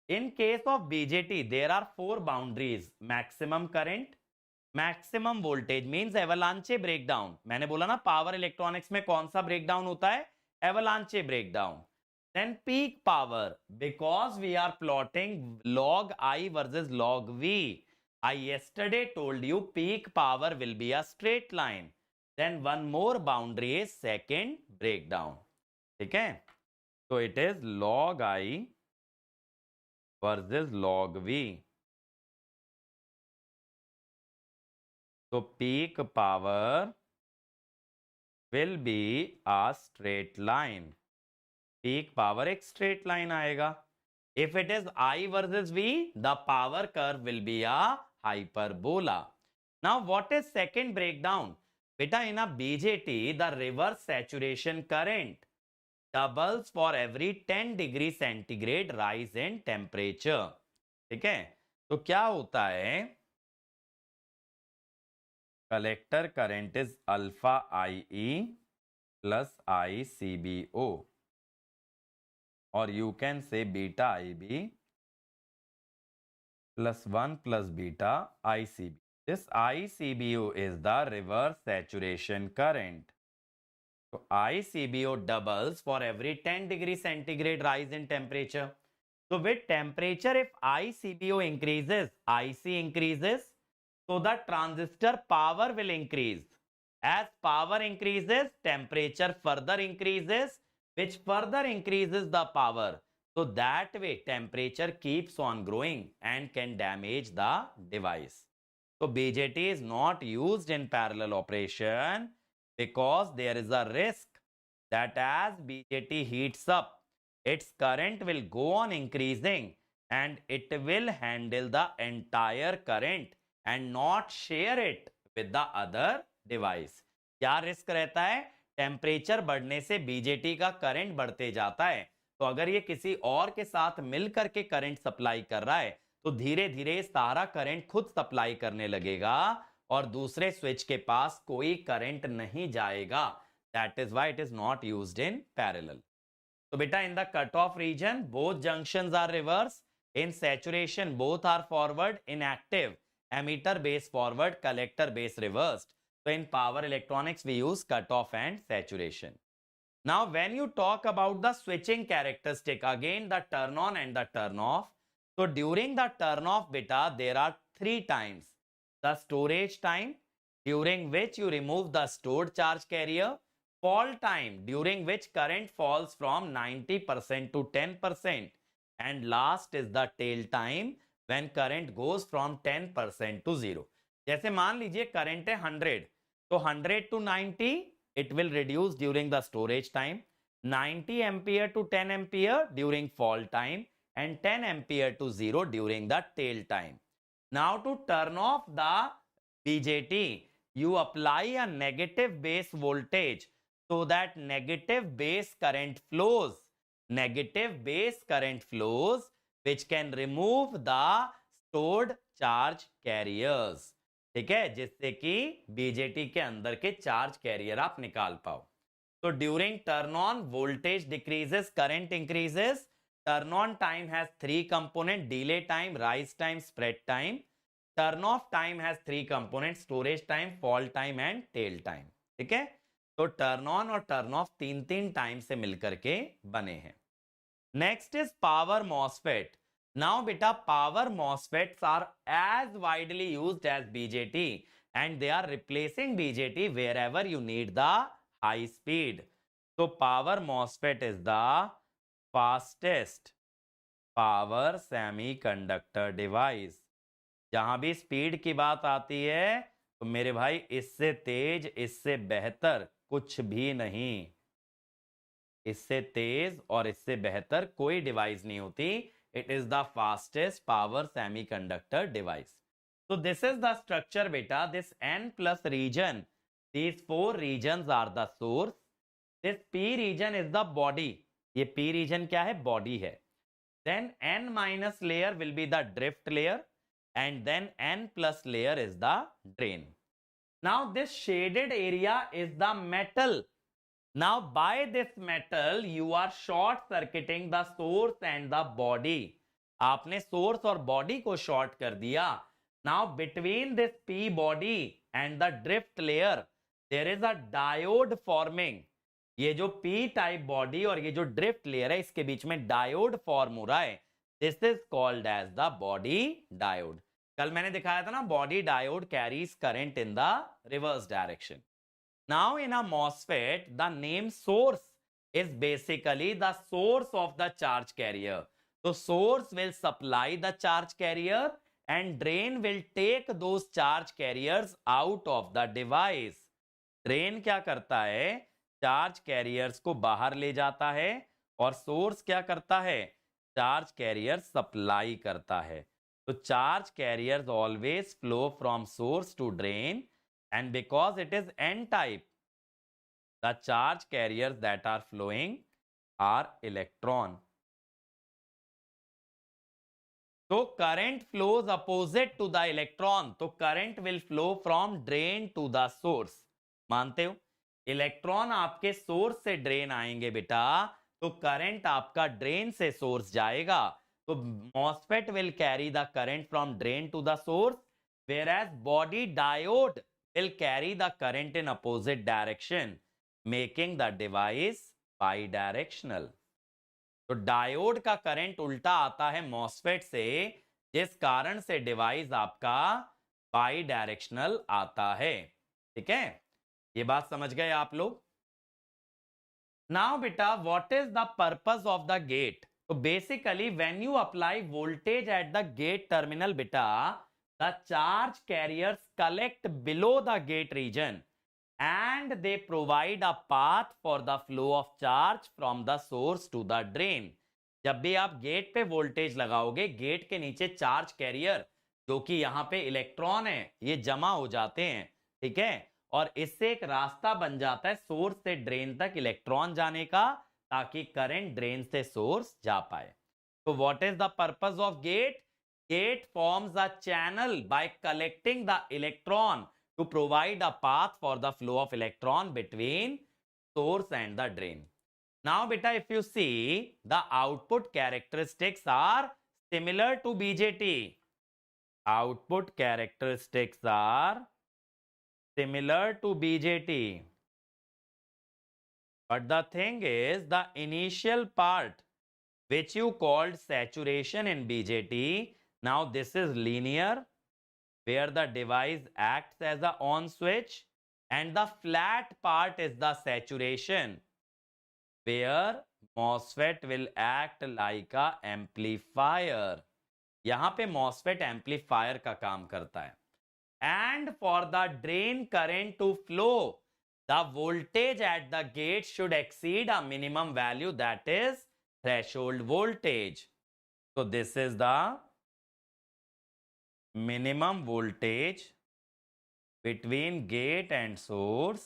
In case of BJT there are 4 boundaries: maximum current, maximum voltage means एवलांचे breakdown. मैंने बोला ना power electronics में कौन सा breakdown होता है? Avalanche breakdown. Then peak power, because we are plotting log I versus log V. I yesterday told you peak power will be a straight line. Then one more boundary is second breakdown. ठीक है, तो it is log I versus log V. So peak power will be a straight line. Peak power एक straight line आएगा. If it is I versus V, the power curve will be a hyperbola. Now what is second breakdown? Beta, in a BJT, the reverse saturation current doubles for every 10 degree centigrade rise in temperature. ठीक है, तो क्या होता है? Collector current is alpha IE plus ICBO, or you can say beta IB plus 1 plus beta ICB. This ICBO is the reverse saturation current. So ICBO doubles for every 10 degree centigrade rise in temperature. So with temperature, if ICBO increases, IC increases. So the transistor power will increase. As power increases, temperature further increases, which further increases the power. So that way temperature keeps on growing and can damage the device. So BJT is not used in parallel operation because there is a risk that as BJT heats up, its current will go on increasing and it will handle the entire current and not share it with the other device. क्या risk रहता है? Temperature बढ़ने से BJT का current बढ़ते जाता है, तो अगर ये किसी और के साथ मिलकर के करंट सप्लाई कर रहा है तो धीरे धीरे सारा करंट खुद सप्लाई करने लगेगा और दूसरे स्विच के पास कोई करंट नहीं जाएगा. That is why it is not used in parallel. तो बेटा in the cut off region both junctions are reverse, in saturation both are forward, in active emitter base forward, collector base reversed. So in power electronics we use cutoff and saturation. Now when you talk about the switching characteristic, again the turn on and the turn off. So during the turn off beta there are three times. The storage time, during which you remove the stored charge carrier. Fall time, during which current falls from 90% to 10%. And last is the tail time, when current goes from 10% to 0. जैसे मान लीजिए current है 100, तो 100 to 90 it will reduce during the storage time, 90 ampere to 10 ampere during fall time, and 10 ampere to 0 during the tail time. Now to turn off the BJT, you apply a negative base voltage so that negative base current flows. Negative base current flows which can remove the stored charge carriers. ठीक है, जिससे कि BJT के अंदर के charge carrier आप निकाल पाओ. तो during turn on voltage decreases, current increases. Turn on time has three component, delay time, rise time, spread time. Turn off time has three component, storage time, fall time and tail time. ठीक है, तो turn on और turn off तीन तीन time से मिलकर के बने हैं. Next is power MOSFET. Now beta power MOSFETs are as widely used as BJT and they are replacing BJT wherever you need the high speed. So power MOSFET is the fastest power semiconductor device. जहां भी speed की बात आती है तो मेरे भाई इससे तेज, इससे बेहतर कुछ भी नहीं. इससे तेज और इससे बेहतर कोई डिवाइस नहीं होती. It is the fastest power semiconductor device. So this is the structure beta. This N plus region, these four regions are the source. This P region is the body. ये P region क्या है? Body है. Then N minus layer will be the drift layer and then N plus layer is the drain. Now this shaded area is the metal. Now by this metal you are short circuiting the source and the body. आपने source और body को short कर दिया. Now between this P body and the drift layer there is a diode forming. ये जो P type body और ये जो drift layer है इसके बीच में diode form हो रहा है. This is called as the body diode. कल मैंने दिखाया था ना, body diode carries current in the reverse direction. Now in a MOSFET, the name source is basically the source of the charge carrier. So source will supply the charge carrier and drain will take those charge carriers out of the device. Drain क्या करता है? Charge carriers को बाहर ले जाता है और source क्या करता है? चार्ज कैरियर सप्लाई करता है. तो charge carriers always flow from source to drain. And because it is N type, the charge carriers that are flowing are electron. So current flows opposite to the electron. So current will flow from drain to the source. मानते हो? Electron आपके source से drain आएंगे बेटा, तो current आपका drain से source जाएगा. तो MOSFET will carry the current from drain to the source, whereas body diode will carry the current in opposite direction, making the device bidirectional. तो डायोड का करंट उल्टा आता है MOSFET से, जिस कारण से डिवाइस आपका बाइडायरेक्शनल आता है. ठीक है, ये बात समझ गए आप लोग? नाउ बेटा what is the purpose of the gate? तो basically when you apply voltage at the gate terminal बेटा, the charge carriers collect below the gate region and they provide a path for the flow of charge from the source to the drain. जब भी आप gate पे voltage लगाओगे, gate के नीचे charge carrier जो कि यहाँ पे इलेक्ट्रॉन है, ये जमा हो जाते हैं, ठीक है, और इससे एक रास्ता बन जाता है सोर्स से ड्रेन तक इलेक्ट्रॉन जाने का, ताकि करंट ड्रेन से सोर्स जा पाए. So what is the purpose of gate? Gate forms a channel by collecting the electron to provide a path for the flow of electron between source and the drain. Now, beta, if you see, the output characteristics are similar to BJT. Output characteristics are similar to BJT. But the thing is, the initial part which you called saturation in BJT, now this is linear, where the device acts as a on switch, and the flat part is the saturation, where MOSFET will act like a amplifier. यहाँ पे MOSFET amplifier का काम करता है. And for the drain current to flow, the voltage at the gate should exceed a minimum value, that is threshold voltage. So this is the minimum voltage between gate and source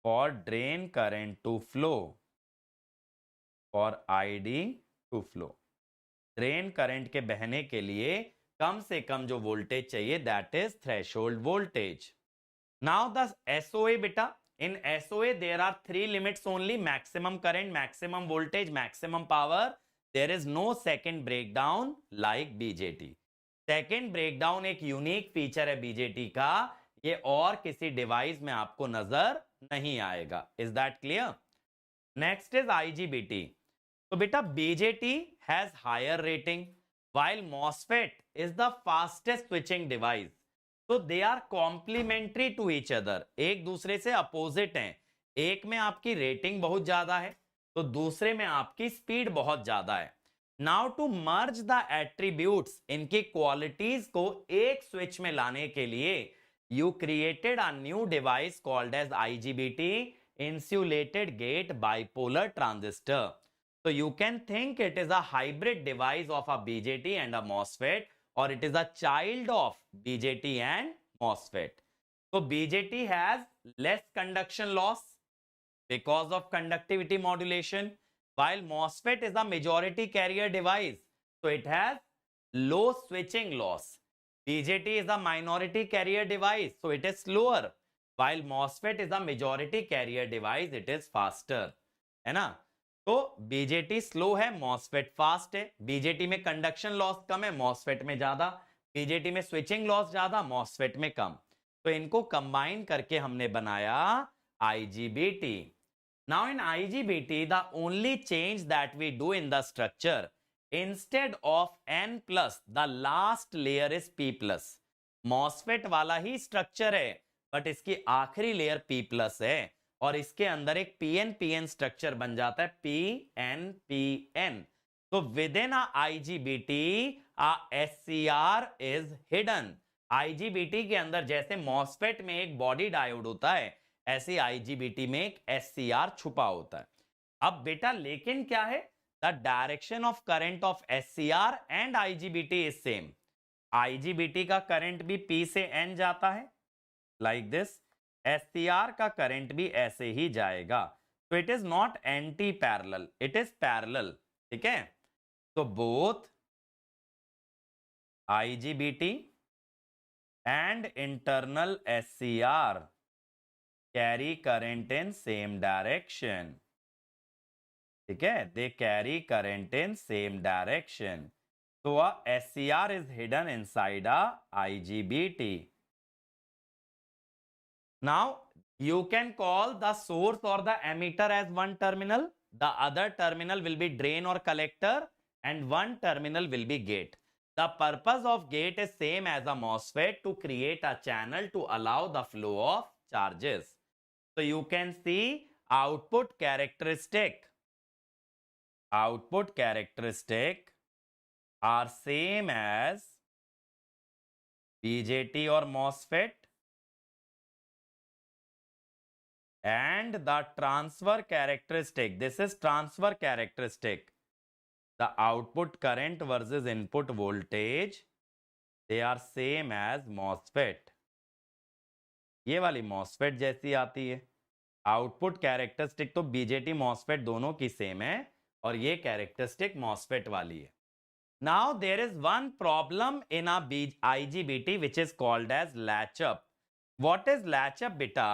for drain current to flow, for ID to flow. Drain current के बहने के लिए कम से कम जो voltage चाहिए, that is threshold voltage. Now the SOA बेटा, in SOA there are 3 limits only: maximum current, maximum voltage, maximum power. There is no second breakdown like BJT. Second breakdown एक unique feature है BJT का, ये और किसी device में आपको नजर नहीं आएगा. Is that clear? Next is IGBT. तो बेटा BJT has higher rating while MOSFET is the fastest switching device. So they are complementary to each other. एक दूसरे से अपोजिट हैं. एक में आपकी रेटिंग बहुत ज्यादा है, तो दूसरे में आपकी स्पीड बहुत ज्यादा है. Now to merge the attributes, इनकी क्वालिटीज को एक स्विच में लाने के लिए you created a new device called as IGBT, insulated gate bipolar transistor. So you can think it is a hybrid device of a BJT and a MOSFET, or it is a child of BJT and MOSFET. So BJT has less conduction loss because of conductivity modulation, while MOSFET is a majority carrier device, so it has low switching loss. BJT is a minority carrier device, so it is slower, while MOSFET is a majority carrier device, it is faster. है ना? तो BJT slow है, MOSFET fast है. BJT में conduction loss कम है, MOSFET में ज्यादा. BJT में स्विचिंग लॉस ज्यादा, मॉसफेट में कम. तो इनको कंबाइन करके हमने बनाया IGBT. Now in IGBT the only change that we do in the structure, instead of N plus the last layer is P plus. MOSFET वाला ही स्ट्रक्चर है, बट इसकी आखिरी लेयर P प्लस है, और इसके अंदर एक PN-PN स्ट्रक्चर बन जाता है, PN-PN. तो with in IGBT SCR is hidden. IGBT के अंदर जैसे MOSFET में एक बॉडी डायोड होता है, ऐसे IGBT में एक SCR छुपा होता है. अब बेटा लेकिन क्या है, the direction of current of SCR and IGBT is same. IGBT का करंट भी P से N जाता है, लाइक दिस. SCR का करंट भी ऐसे ही जाएगा. तो it is not anti parallel, it is parallel. ठीक है? तो both IGBT and internal SCR carry current in same direction. ठीक है? They carry current in same direction. So a SCR is hidden inside a IGBT. Now you can call the source or the emitter as one terminal. The other terminal will be drain or collector, and one terminal will be gate. The purpose of gate is same as a MOSFET, to create a channel to allow the flow of charges. So you can see output characteristic are same as BJT or MOSFET, and the transfer characteristic, this is transfer characteristic, the output current versus input voltage, they are same as MOSFET. ये वाली MOSFET जैसी आती है. Output characteristic तो BJT MOSFET दोनों की same है और ये कैरेक्टरिस्टिक MOSFET वाली है. Now there is one problem in a IGBT which is called as latch up. What is latch up, beta?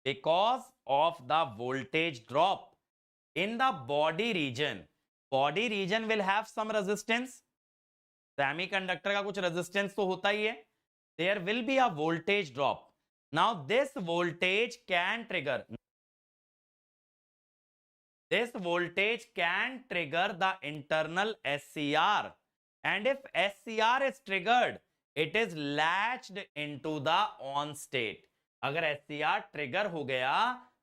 Because of the voltage drop in the body region will have some resistance. Semiconductor का कुछ resistance तो होता ही है. There will be a voltage drop. Now this voltage can trigger the internal SCR, and if SCR is triggered, it is latched into the on state. अगर SCR trigger हो गया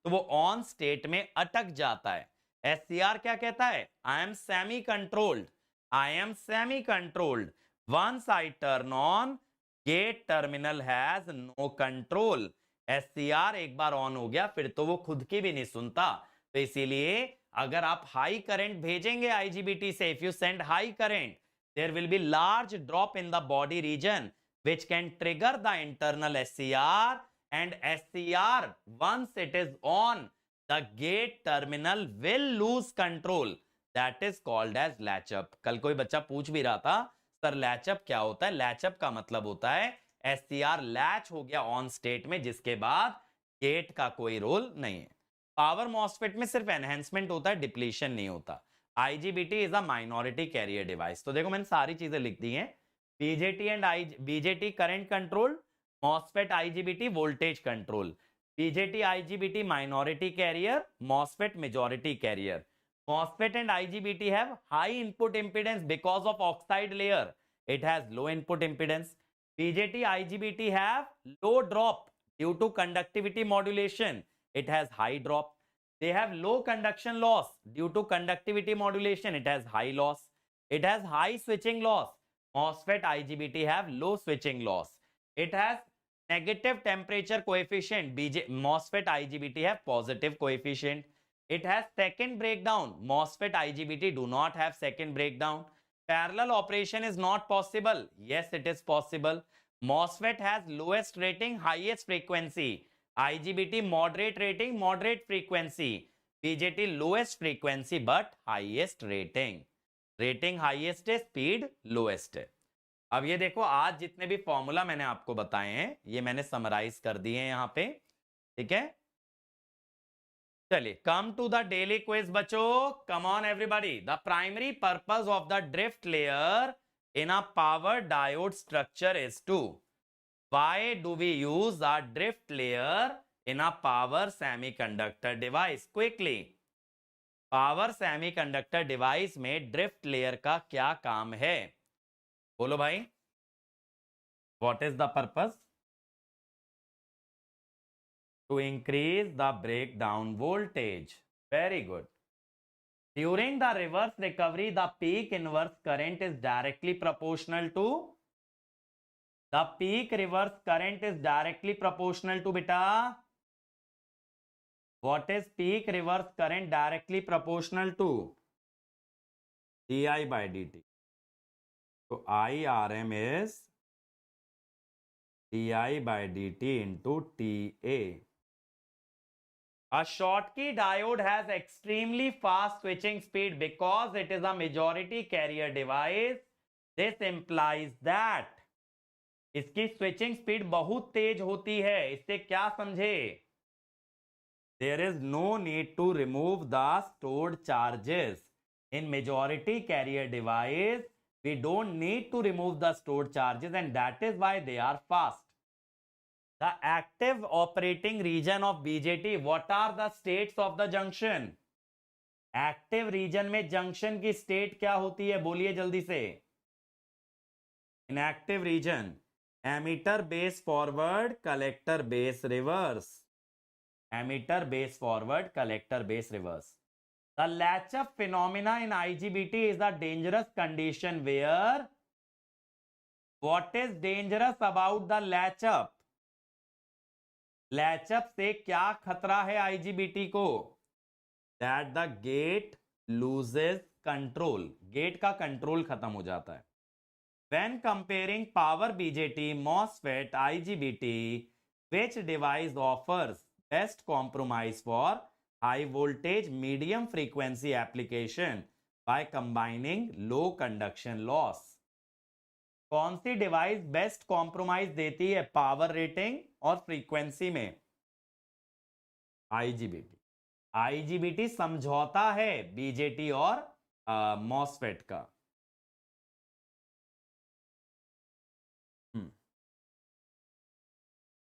तो वो ऑन स्टेट में अटक जाता है. SCR क्या कहता है? I am semi controlled. Once I turn on, gate terminal has no control. SCR एक बार ऑन हो गया फिर तो वो खुद की भी नहीं सुनता. तो इसीलिए अगर आप हाई करंट भेजेंगे IGBT से, if you send high current, there will be large drop in the body region which can trigger the internal SCR, and SCR, once it is on, the gate terminal will lose control. That is called as latch up. कल कोई बच्चा पूछ भी रहा था, sir latch up क्या होता है? लैच अप का मतलब होता है SCR लैच हो गया ऑन स्टेट में, जिसके बाद गेट का कोई रोल नहीं है. पावर मॉसफेट में सिर्फ एनहेंसमेंट होता है, डिप्लीशन नहीं होता. IGBT is a minority carrier device. तो देखो मैंने सारी चीजें लिख दी हैं. BJT current control, MOSFET IGBT voltage control. BJT IGBT minority carrier, MOSFET majority carrier. MOSFET and IGBT have high input impedance because of oxide layer. It has low input impedance. BJT IGBT have low drop due to conductivity modulation. It has high drop. They have low conduction loss due to conductivity modulation. It has high loss. It has high switching loss. MOSFET IGBT have low switching loss. It has negative temperature coefficient. MOSFET IGBT have positive coefficient. It has second breakdown. MOSFET IGBT do not have second breakdown. Parallel operation is not possible. Yes, it is possible. MOSFET has lowest rating, highest frequency. IGBT moderate rating, moderate frequency. BJT lowest frequency but highest rating. Rating highest है, speed lowest है. अब ये देखो, आज जितने भी formula मैंने आपको बताए हैं ये मैंने समराइज कर दिए हैं यहाँ पे. ठीक है, चलिए come to the daily quiz बच्चों. Come on everybody. The primary purpose of the drift layer in a power diode structure is to. Why do we use a drift layer in a power semiconductor device? Quickly, power semiconductor device में drift layer का क्या काम है? बोलो भाई. What is the purpose? To increase the breakdown voltage. Very good. During the reverse recovery, the peak inverse current is directly proportional to beta. What is peak reverse current directly proportional to? Di by dt. So IRM is Di by dt into Ta. A Schottky diode has extremely fast switching speed because it is a majority carrier device. This implies that इसकी switching speed बहुत तेज होती है. इससे क्या समझे? There is no need to remove the stored charges. In majority carrier device, we don't need to remove the stored charges, and that is why they are fast. The active operating region of BJT, what are the states of the junction? Active region में junction की state क्या होती है? बोलिए जल्दी से. In active region, emitter base forward, collector base reverse. Emitter base forward, collector base reverse. The latch-up phenomena in IGBT is a dangerous condition where what is dangerous about the latch-up? लैचअप से क्या खतरा है IGBT को? That the gate loses control, gate का control खत्म हो जाता है. When comparing power BJT, MOSFET, IGBT, which device offers best compromise for high voltage medium frequency application by combining low conduction loss? कौन सी डिवाइस बेस्ट कॉम्प्रोमाइज देती है power rating और frequency में? आईजीबीटी. आईजीबीटी समझौता है बीजेटी और MOSFET का.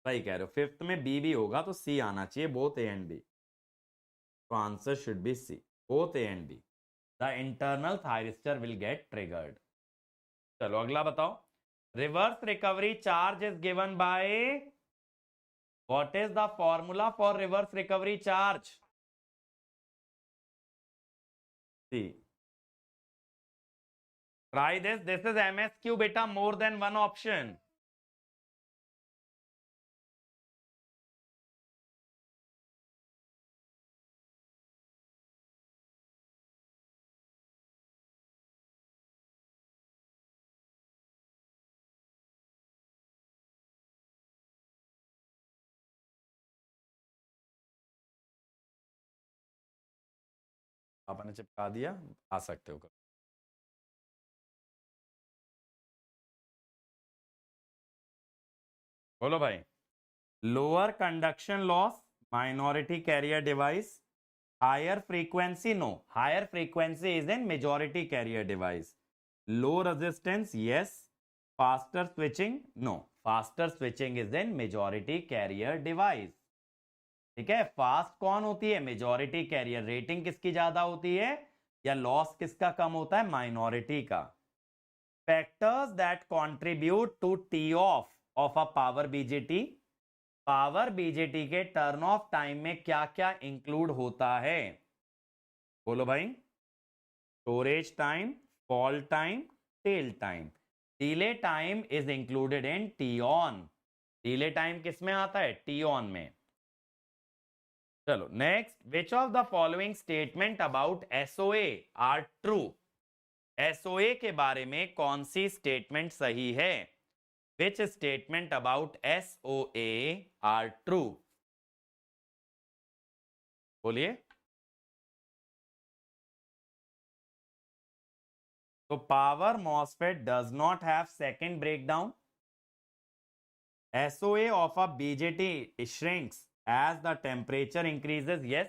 सही कह रहे हो. फिफ्थ में बी भी होगा तो सी आना चाहिए, बोथ ए एंड बी. तो answer should be C, both A and B. The internal thyristor will get triggered. चलो अगला बताओ. Reverse recovery charge is given by, what is the formula for reverse recovery charge? C. Try this. This is MCQ बेटा, more then one option. आपने चिपका दिया, आ सकते हो. बोलो भाई. Lower conduction loss, minority carrier device. Higher frequency, no, higher frequency is in majority carrier device. Low resistance, yes. Faster switching, no, faster switching is in majority carrier device. ठीक है. Fast कौन होती है? Majority career. रेटिंग किसकी ज्यादा होती है या लॉस किसका कम होता है? माइनॉरिटी का. Factors that contribute to T off a power BJT. Power BJT के टर्न ऑफ टाइम में क्या क्या इंक्लूड होता है? बोलो भाई. Storage time, fall time, tail time. Delay time is included in T on. Delay time किस में आता है? टी ऑन में. चलो next. Which of the following statement about SOA are true? SOA के बारे में कौन सी स्टेटमेंट सही है? Which statement about SOA are true? बोलिए. तो power MOSFET does not have second breakdown. SOA of a BJT shrinks as the temperature increases. Yes,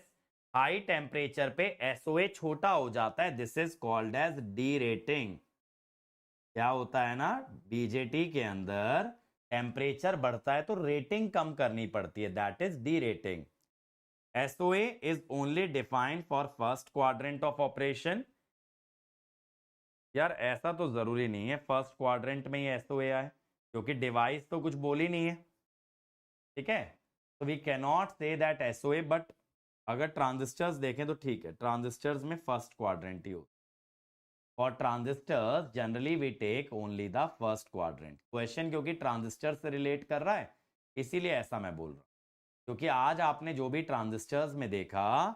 high temperature पे SOA छोटा हो जाता है. This is called as derating. क्या होता है ना, बीजेटी के अंदर टेम्परेचर बढ़ता है तो रेटिंग कम करनी पड़ती है. That is derating. SOA is only defined for first quadrant of operation. यार ऐसा तो जरूरी नहीं है फर्स्ट क्वाड्रेंट में ही SOA आए, क्योंकि डिवाइस तो कुछ बोल ही नहीं है. ठीक है. तो we cannot say that SOA. But अगर ट्रांजिस्टर्स देखें तो ठीक है, ट्रांजिस्टर्स में फर्स्ट क्वाड्रेंट ही हो. For transistors generally we take only the first quadrant. Question क्योंकि ट्रांजिस्टर से रिलेट कर रहा है इसीलिए ऐसा मैं बोल रहा हूँ. क्योंकि आज आपने जो भी ट्रांजिस्टर्स में देखा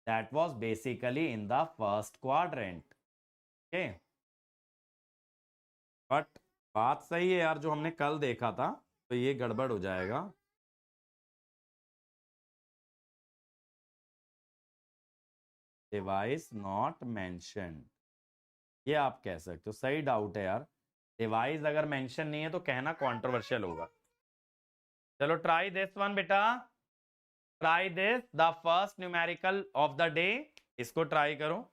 that was basically in the first quadrant. Okay. But बात सही है यार, जो हमने कल देखा था तो ये गड़बड़ हो जाएगा. डिवाइस नॉट मेंशन, ये आप कह सकते हो. सही डाउट है यार. डिवाइस अगर मेंशन नहीं है तो कहना कंट्रोवर्शियल होगा. चलो ट्राई दिस वन बेटा. Try this, the first numerical of the day. इसको ट्राई करो.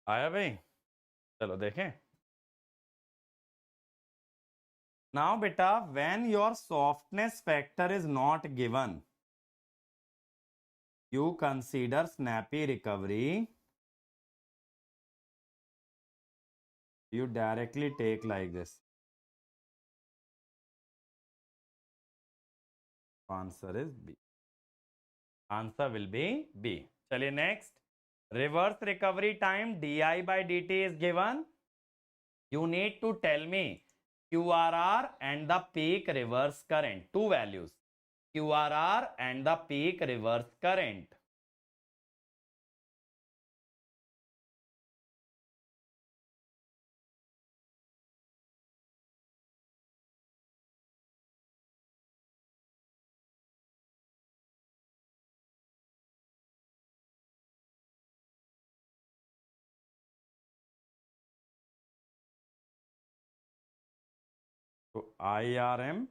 आया भाई? चलो देखें. Now beta, when your softness factor is not given, you consider snappy recovery. You directly take like this. Answer is B. Answer will be B. चलिए next. Reverse recovery time di by dt is given. You need to tell me QRR and the peak reverse current. Two values. QRR and the peak reverse current. So IRM,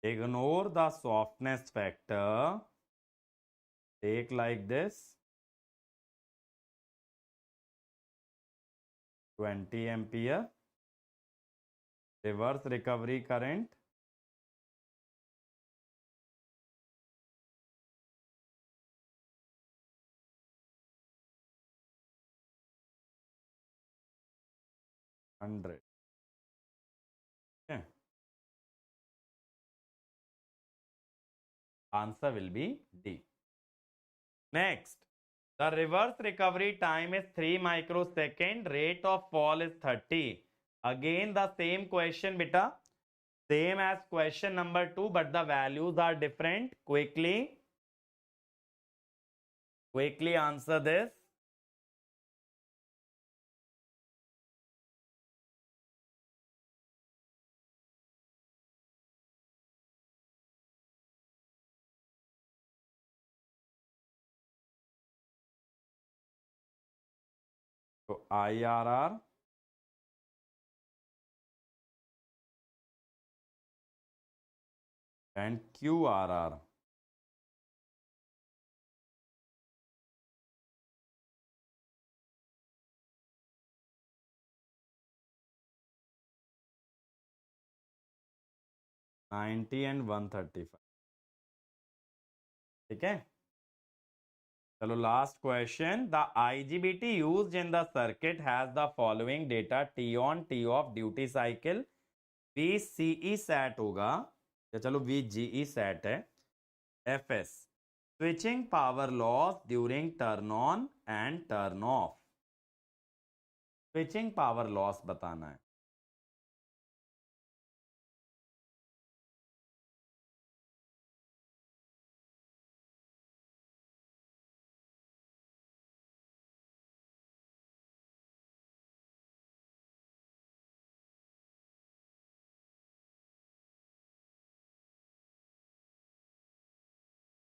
ignore the softness factor. Take like this. 20 ampere. Reverse recovery current. $100. Okay. Answer will be D. Next, the reverse recovery time is 3 microsecond. Rate of fall is 30. Again, the same question, beta. Same as question number 2, but the values are different. Quickly answer this. So IRR, and QRR. $90 and $135. ठीक है. चलो last question. The IGBT used in the circuit has the following data: T on, T off, duty cycle. VCE sat होगा या चलो VGE sat है. FS, switching power loss during turn on and turn off. Switching power loss बताना है.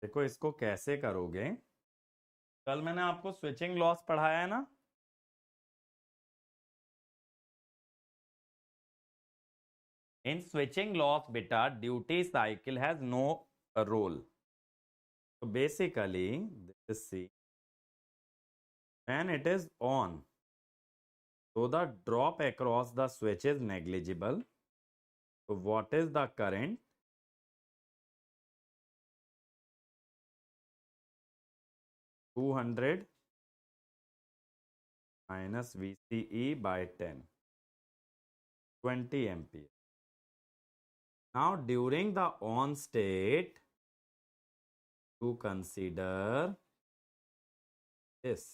देखो इसको कैसे करोगे. कल मैंने आपको स्विचिंग लॉस पढ़ाया है ना. In switching loss, beta, duty cycle has no role. So basically, this is C. When it is on, so the drop across the switch is negligible. So what is the current? $200 minus VCE by 10. 20 ampere. Now during the on state, to consider this.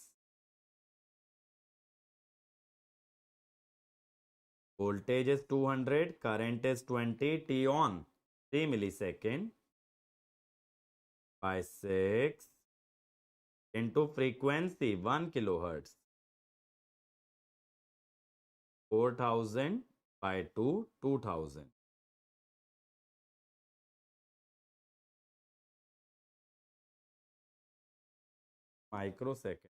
Voltage is 200, current is 20, T on 3 millisecond by 6 into frequency 1 kilohertz. 4000 by 2, 2000. Microsecond.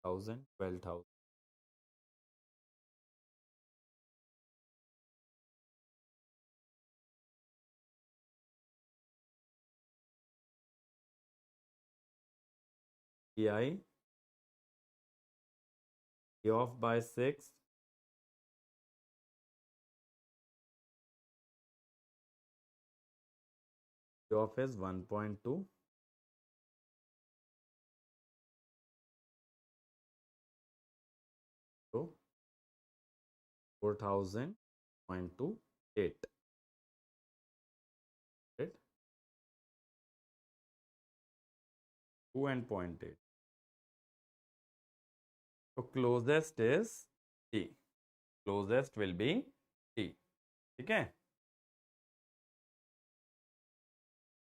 1000, 12,000. Pi, P off by 6, P off is 1.2. So 4,000.28. Right? 2 and 0.8. So closest is T. Closest will be T. Okay?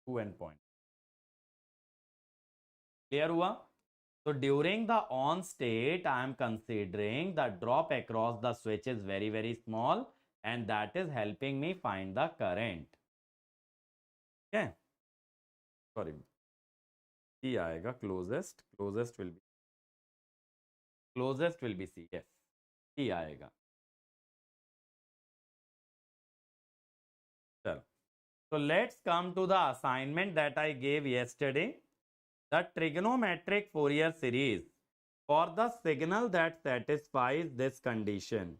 2 and point. Clear hua? So during the on state, I am considering the drop across the switch is very, very small, and that is helping me find the current. Okay? Sorry. C आएगा closest. Closest will be C. Yes. C आएगा. चलो. So let's come to the assignment that I gave yesterday. The trigonometric Fourier series for the signal that satisfies this condition.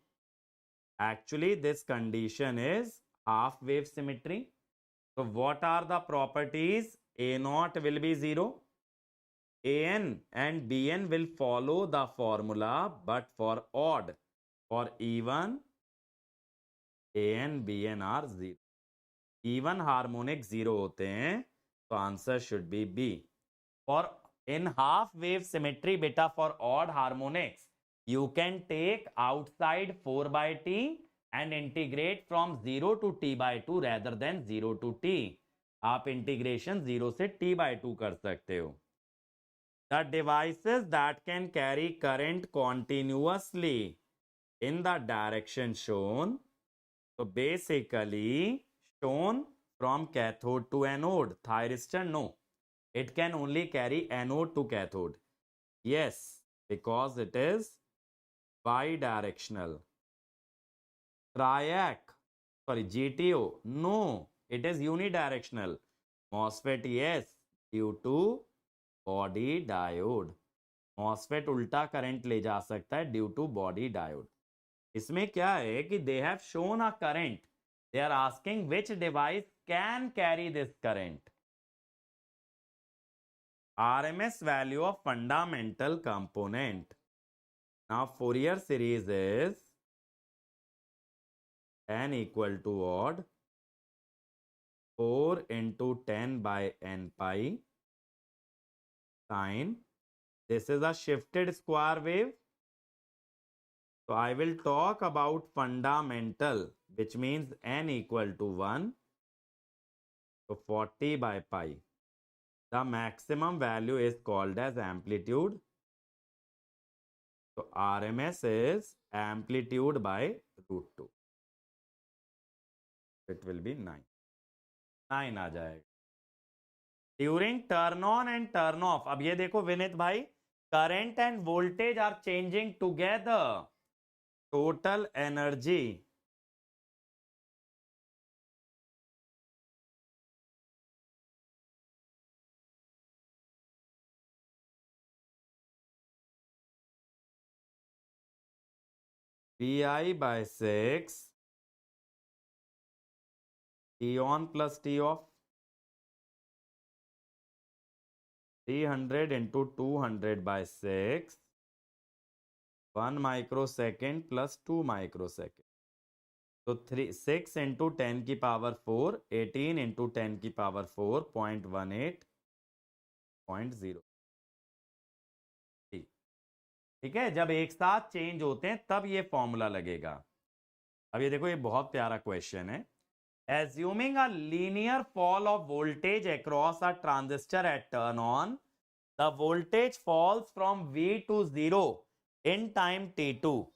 Actually, this condition is half wave symmetry. So what are the properties? A0 will be 0. An and Bn will follow the formula, but for odd, for even, An, Bn are 0. Even harmonic 0 होते हैं, so answer should be B. For in half wave symmetry, beta, for odd harmonics, you can take outside 4 by t and integrate from 0 to t by 2 rather than 0 to t. आप integration 0 से t by 2 कर सकते हो. The devices that can carry current continuously in the direction shown, so basically shown from cathode to anode. Thyristor, no. It can only carry anode to cathode. Yes, because it is bidirectional. Triac, sorry, GTO, no, it is unidirectional. MOSFET, yes, due to body diode. MOSFET उल्टा current ले जा सकता है due to body diode. इसमें क्या है कि they have shown a current, they are asking which device can carry this current. RMS value of fundamental component. Now Fourier series is n equal to odd 4 into 10 by n pi sine. This is a shifted square wave. So I will talk about fundamental, which means n equal to 1. So 40 by pi. The maximum value is called as amplitude. So RMS is amplitude by root 2. It will be 9. 9 आ जाएगा. During turn on and turn off, अब ये देखो विनीत भाई, current and voltage are changing together. Total energy Pi by 6 T on plus T off 300 into 200 by 6 1 microsecond plus 2 microsecond. So 6 into 10 की power 4 18 into 10 की power 4 0.18 0. ठीक है, जब एक साथ चेंज होते हैं तब ये फॉर्मूला लगेगा. अब ये देखो, ये बहुत प्यारा क्वेश्चन है. Assuming a linear fall of voltage across a transistor at turn on, the voltage falls from V to 0 in time t2.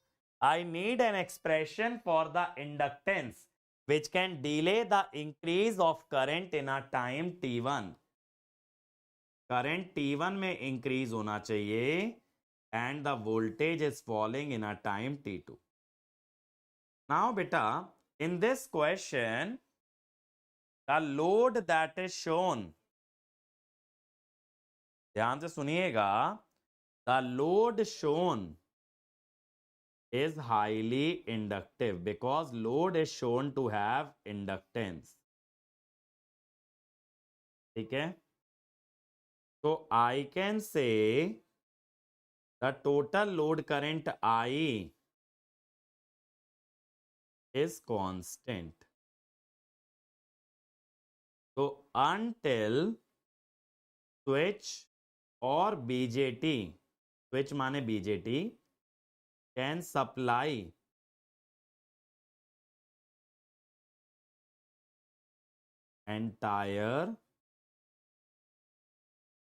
I need an expression for the inductance which can delay the increase of current in a time t1. Current t1 में increase होना चाहिए and the voltage is falling in a time t2. Now beta, in this question, the load that is shown, ध्यान से सुनिएगा, the load shown is highly inductive because load is shown to have inductance. ठीक है, so I can say the total load current I is constant. So until switch or BJT, switch माने BJT, can supply entire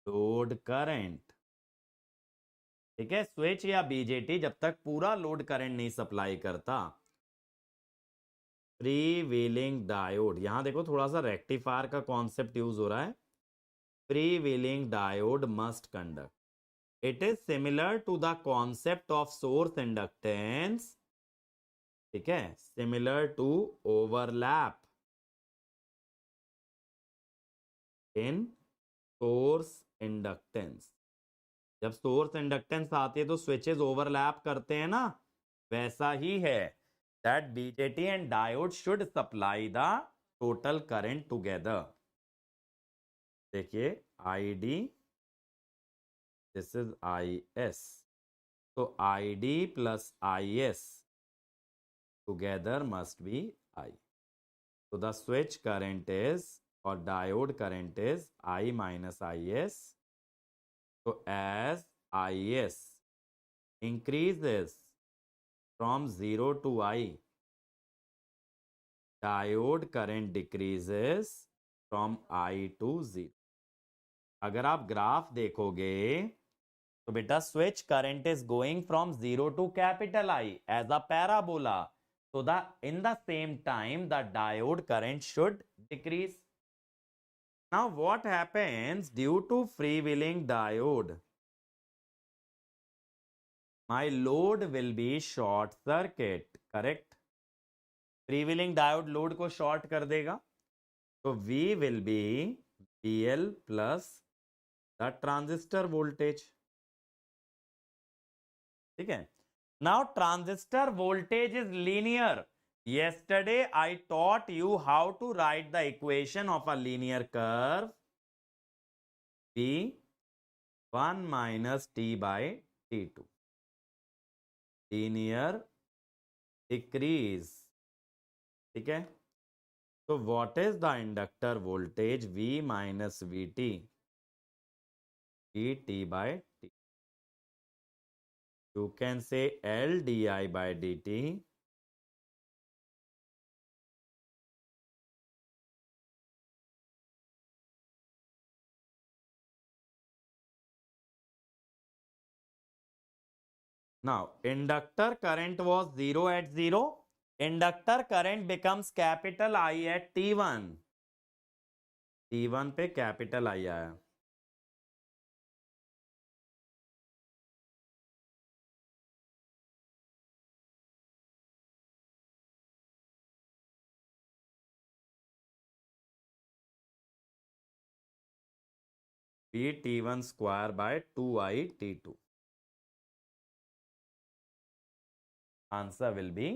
load current. ठीक है, switch या BJT जब तक पूरा load current नहीं सप्लाई करता, फ्री व्हीलिंग डायोड, यहां देखो थोड़ा सा रेक्टिफायर का कॉन्सेप्ट यूज हो रहा है, freewheeling diode must conduct. It is similar to the concept of source inductance. ठीक है, similar to overlap in source inductance. जब सोर्स इंडक्टेंस आती है तो स्विचेस ओवरलैप करते हैं ना, वैसा ही है. That BJT and diode should supply the total current together. देखिए I D, this is I S, तो I D plus I S together must be I. So the switch current is, or diode current is, I minus IS. So as IS increases from 0 to I, diode current decreases from I to 0. अगर आप graph देखोगे तो बेटा switch current is going from 0 to capital I as a parabola. So in the same time, the diode current should decrease. Now what happens due to freewheeling diode? My load will be short circuit, correct? Freewheeling diode load को short कर देगा. So V will be VL plus the transistor voltage. ठीक है. Now transistor voltage is linear. Yesterday I taught you how to write the equation of a linear curve. P 1 minus T by T2. Linear decrease. ठीक है. So what is the inductor voltage? V minus VT. T by T. You can say L di by dt now. Inductor current was 0 at 0. Inductor current becomes capital I at T1. T1 पे capital I आया. P T1 square by 2I T2. Answer will be.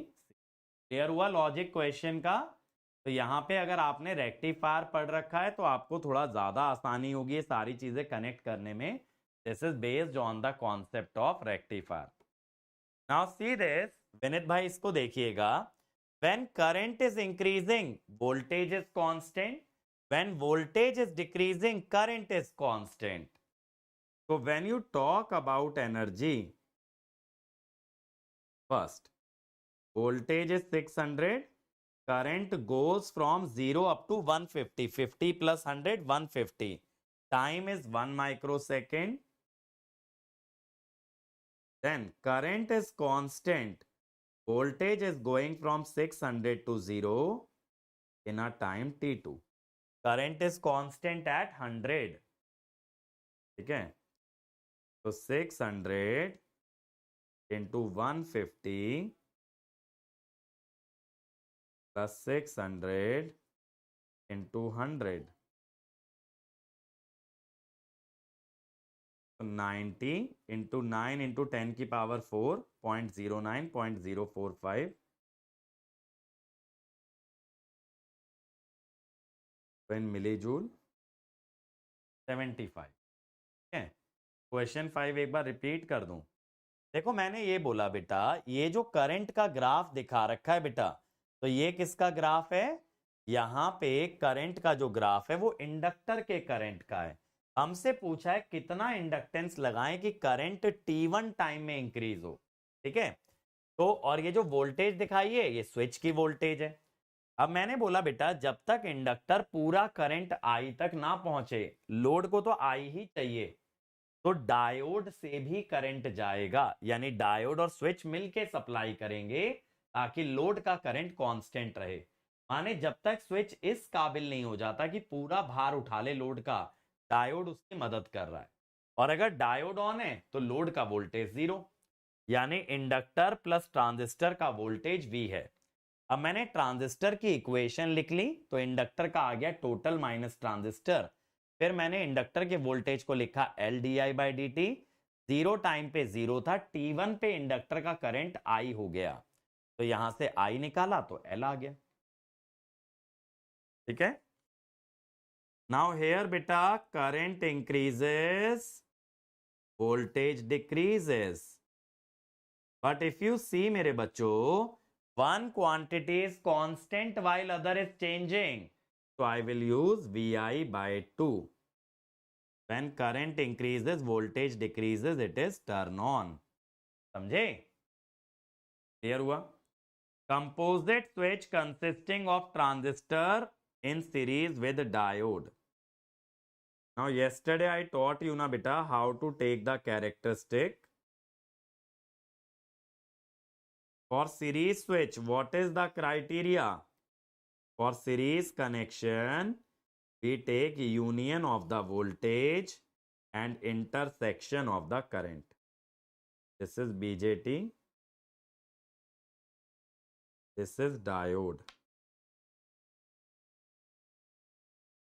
Clear हुआ logic question का? तो यहाँ पे अगर आपने rectifier पढ़ रखा है तो आपको थोड़ा ज्यादा आसानी होगी ये सारी चीजें कनेक्ट करने में. This is based on the concept of rectifier. Now see this, Vineet भाई इसको देखिएगा. When current is increasing voltage is constant, when voltage is decreasing current is constant. So when you talk about energy, first voltage is 600, current goes from 0 up to 150, 50 plus 100, 150. Time is 1 microsecond. Then current is constant. Voltage is going from 600 to 0 in a time t2. Current is constant at 100. ठीक है, तो 600 into 150 plus 600 into 100. So 90 into 9 into 10 की power 4, 0.09, 0.045. So in millijoule 75. ठीक है, question 5 एक बार repeat कर दूं. देखो मैंने ये बोला बेटा, ये जो करंट का ग्राफ दिखा रखा है बेटा, तो ये किसका ग्राफ है? यहां पे करंट का जो ग्राफ है वो इंडक्टर के करंट का है. हमसे पूछा है कितना इंडक्टेंस लगाएं कि करंट t1 टाइम में इंक्रीज हो. ठीक है, तो और ये जो वोल्टेज दिखाई है ये स्विच की वोल्टेज है. अब मैंने बोला बेटा जब तक इंडक्टर पूरा करंट आई तक ना पहुंचे, लोड को तो आई ही चाहिए, तो डायोड से भी करंट जाएगा, यानी डायोड और स्विच मिलके सप्लाई करेंगे ताकि लोड का करंट कांस्टेंट रहे. माने जब तक स्विच इस काबिल नहीं हो जाता कि पूरा भार उठा ले लोड का, डायोड उसकी मदद कर रहा है. और अगर डायोड ऑन है तो लोड का वोल्टेज जीरो, यानी इंडक्टर प्लस ट्रांजिस्टर का वोल्टेज V है. अब मैंने ट्रांजिस्टर की इक्वेशन लिख ली, तो इंडक्टर का आ गया टोटल माइनस ट्रांजिस्टर. फिर मैंने इंडक्टर के वोल्टेज को लिखा L di/dt. जीरो टाइम पे जीरो था, T1 पे इंडक्टर का करंट I हो गया, तो यहां से I निकाला तो L आ गया. ठीक है, नाउ हेयर बेटा current increases, voltage decreases. But if you see मेरे बच्चों, one quantity is constant while other is changing, so I will use Vi/2. When current increases, voltage decreases, it is turn on. समझे? Clear हुआ? Composite switch consisting of transistor in series with diode. Now yesterday I taught you na beta how to take the characteristic. For series switch, what is the criteria? For series connection, we take union of the voltage and intersection of the current. This is BJT. This is diode.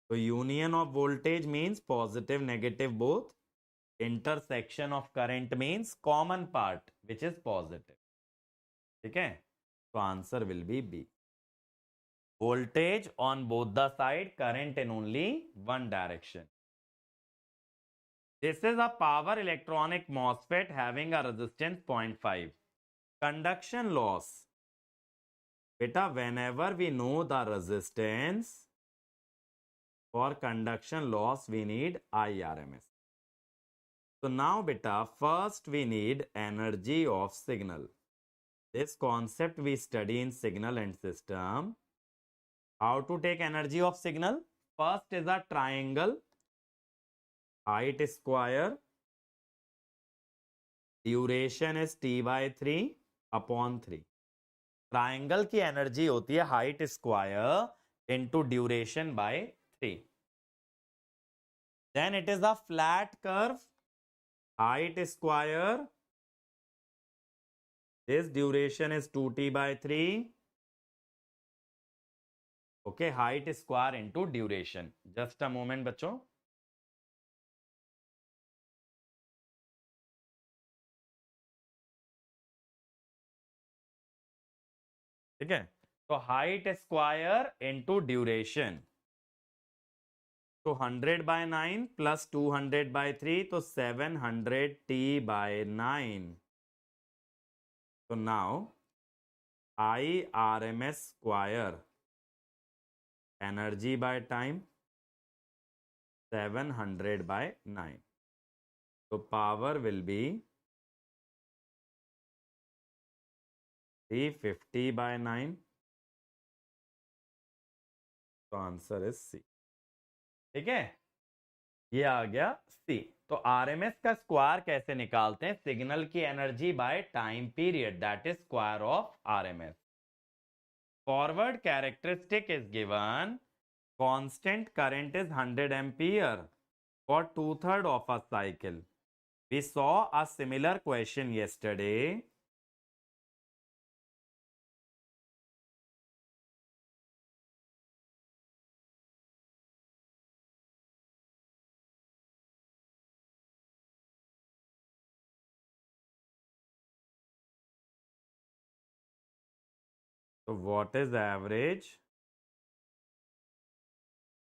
So union of voltage means positive, negative both. Intersection of current means common part, which is positive. Okay? So answer will be B. Voltage on both the side, current in only one direction. This is a power electronic MOSFET having a resistance 0.5. Conduction loss. Beta, whenever we know the resistance, for conduction loss we need IRMS. So now beta, first we need energy of signal. This concept we study in signal and system. How to take energy of signal? First is a triangle, height square, duration is T/3 upon 3. Triangle की energy होती है height square into duration by 3. Then it is a flat curve, height square, this duration is 2T/3. Okay, height square into duration. Just a moment बच्चों. ठीक है, तो height square into duration, तो 100/9 plus 200/3, तो 700T/9. तो now IRMS square, energy by time 700/9. तो power will be 350/9. तो answer is सी. ठीक है, ये आ गया सी. तो आरएमएस का स्क्वायर कैसे निकालते हैं? सिग्नल की energy by time period, that is square of RMS. Forward characteristic is given. Constant current is 100 ampere for 2/3 of a cycle. We saw a similar question yesterday. So what is average?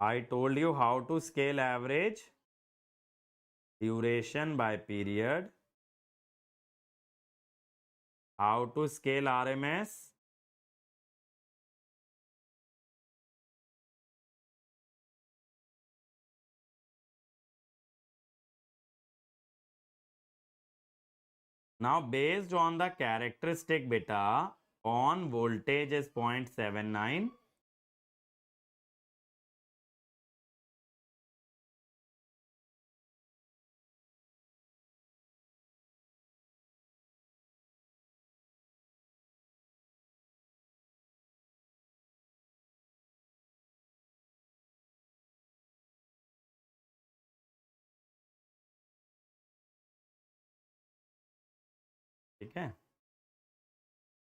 I told you how to scale average. Duration by period. How to scale RMS? Now based on the characteristic beta, on voltage is 0.79. ठीक है.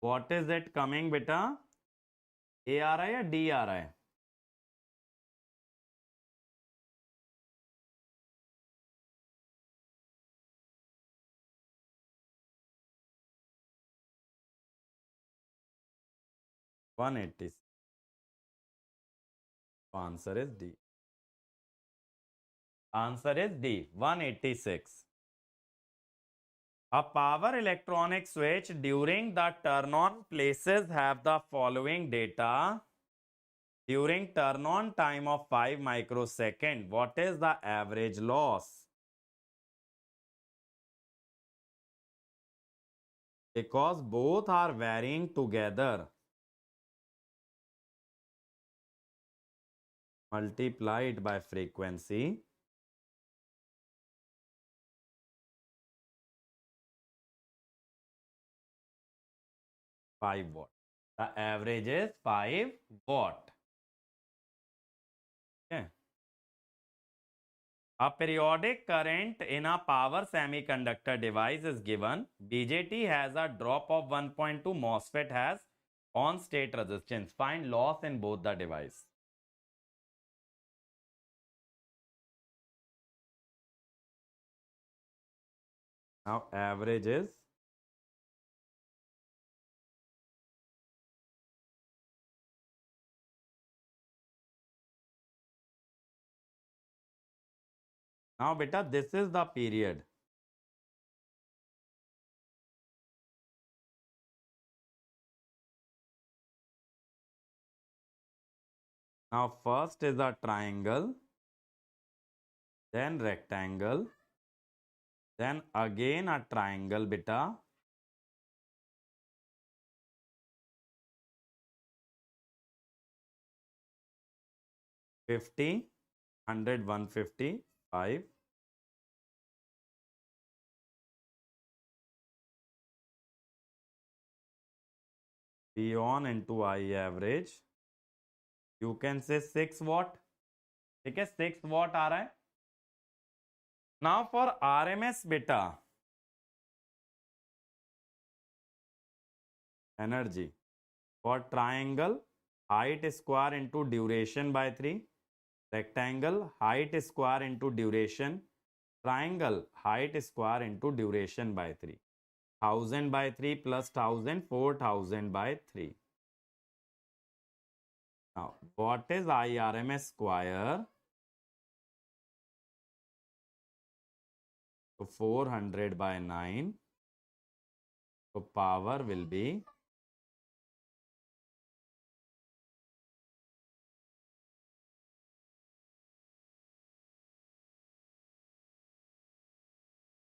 What is it coming beta? A आ रहा है या D आ रहा है? One eighty. Answer is D. Answer is D. 186. A power electronic switch during the turn on places have the following data. During turn on time of 5 microsecond, what is the average loss? Because both are varying together, multiplied by frequency, five watt. The average is 5 watt. Okay. A periodic current in a power semiconductor device is given. BJT has a drop of 1.2. MOSFET has on state resistance. Find loss in both the device. Now average is now beta, this is the period. Now first is a triangle, then rectangle, then again a triangle beta. $50, $100, $150, $5. P on into I average. You can say 6 watt. ठीक है, 6 watt आ रहा है. Now for RMS beta, energy. For triangle, height square into duration by 3. Rectangle, height square into duration. Triangle, height square into duration by 3. 1000 by 3 plus 1000, 4000 by 3. Now, what is IRMS square? So 400 by 9. So power will be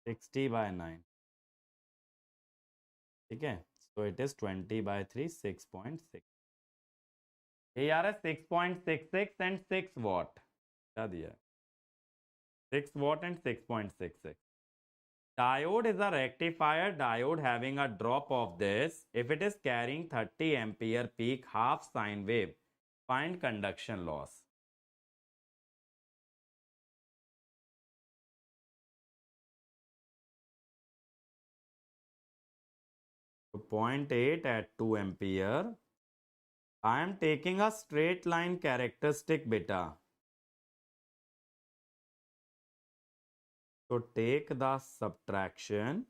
60 by 9. ठीक है, so it is 20 by 3, 6.6. ये यार है 6.66 and 6 watt. क्या दिया? 6 watt and 6.66. Diode is a rectifier diode having a drop of this. If it is carrying 30 ampere peak half sine wave, find conduction loss. तो 0.8 at 2 ampere. I am taking a straight line characteristic beta. So take the subtraction.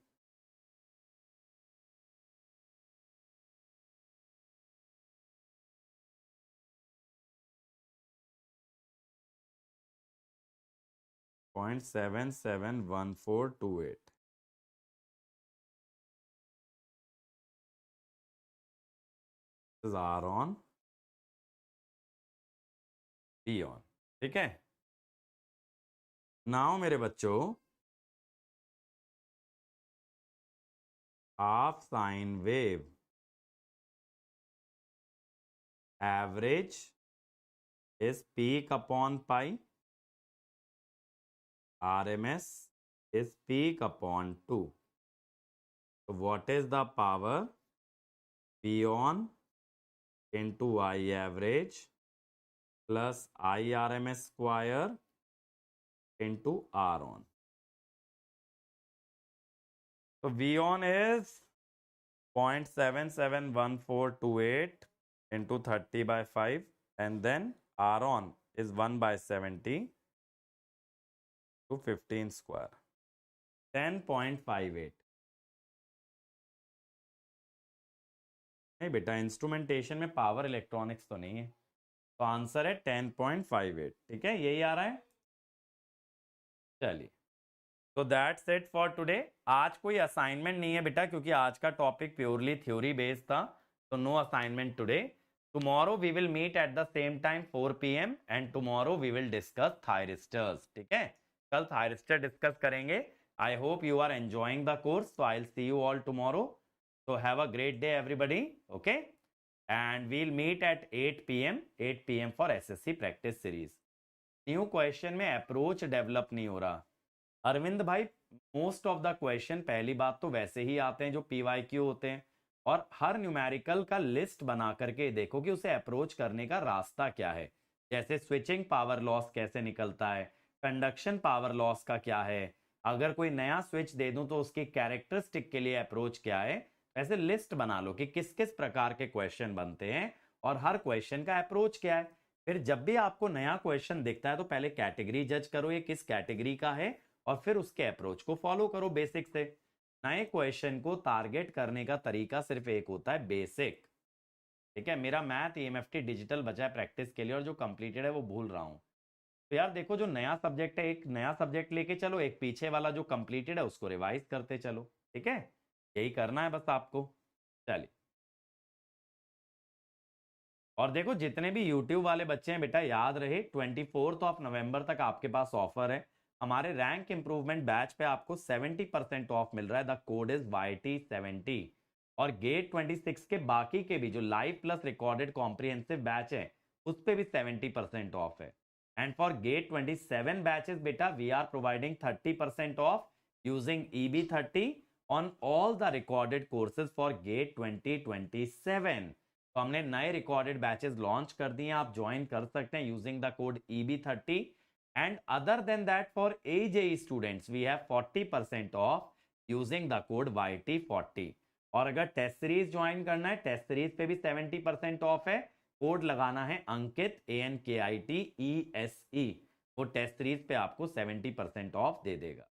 Point 771428. This is R on, P on. ठीक है. Now मेरे बच्चों, half sine wave average is peak upon pi. RMS is peak upon 2. So what is the power? P on into I average plus I RMS square into R on. So V on is 0.771428 into 30 by 5, and then R on is 1 by 70 to 15 square. 10.58. नहीं बेटा, instrumentation में power electronics तो नहीं है, तो answer है 10.58. ठीक है, यही आ रहा है. चलिए, तो दैट्स इट फॉर टुडे. आज कोई असाइनमेंट नहीं है बेटा, क्योंकि आज का टॉपिक प्योरली थ्योरी बेस्ड था, तो no assignment today. Tomorrow we will meet at the same time 4 PM and tomorrow we will discuss thyristors. ठीक है, कल थायरिस्टर डिस्कस करेंगे. I hope you are enjoying the course, so I will see you all tomorrow. So have a great day everybody, okay? And we'll meet at 8 PM for SSC practice series. New question में approach develop नहीं हो रहा अरविंद भाई. Most of the question पहली बात तो वैसे ही आते हैं जो PYQ होते हैं, और हर न्यूमेरिकल का लिस्ट बना करके देखो कि उसे अप्रोच करने का रास्ता क्या है. जैसे स्विचिंग पावर लॉस कैसे निकलता है, कंडक्शन पावर लॉस का क्या है, अगर कोई नया स्विच दे दूं तो उसकी कैरेक्टरिस्टिक के लिए अप्रोच क्या है. ऐसे लिस्ट बना लो कि किस किस प्रकार के क्वेश्चन बनते हैं और हर क्वेश्चन का अप्रोच क्या है. फिर जब भी आपको नया क्वेश्चन दिखता है तो पहले कैटेगरी जज करो ये किस कैटेगरी का है, और फिर उसके अप्रोच को फॉलो करो बेसिक से. नए क्वेश्चन को टारगेट करने का तरीका सिर्फ एक होता है, बेसिक. ठीक है, मेरा मैथ EMFT डिजिटल बचा है प्रैक्टिस के लिए, और जो कंप्लीटेड है वो भूल रहा हूं. तो यार देखो, जो नया सब्जेक्ट है एक नया सब्जेक्ट लेके चलो, एक पीछे वाला जो कंप्लीटेड है उसको रिवाइज करते चलो. ठीक है, यही करना है बस आपको. चलिए, और देखो जितने भी YouTube वाले बच्चे हैं बेटा, याद रहे 24 नवंबर तक आपके पास ऑफर है. हमारे रैंक इंप्रूवमेंट बैच पे आपको 70% ऑफ मिल रहा है. The code is YT70. और गेट 26 के बाकी के भी जो live plus recorded comprehensive batch है उस पे भी 70% ऑफ है. एंड फॉर गेट 27 बैचेस बेटा we are providing 30% off using EB30 on all the recorded courses for GATE 2027. तो हमने नए रिकॉर्डेड बैचेस लॉन्च कर दिए, आप ज्वाइन कर सकते हैं using the code EB30. And other than that for AJE students we have 40% off using the code YT40. और अगर टेस्ट सीरीज ज्वाइन करना है, टेस्ट सीरीज पे भी 70% ऑफ है. कोड लगाना है अंकित ANKIT ESE, वो टेस्ट सीरीज पे आपको 70% ऑफ दे देगा.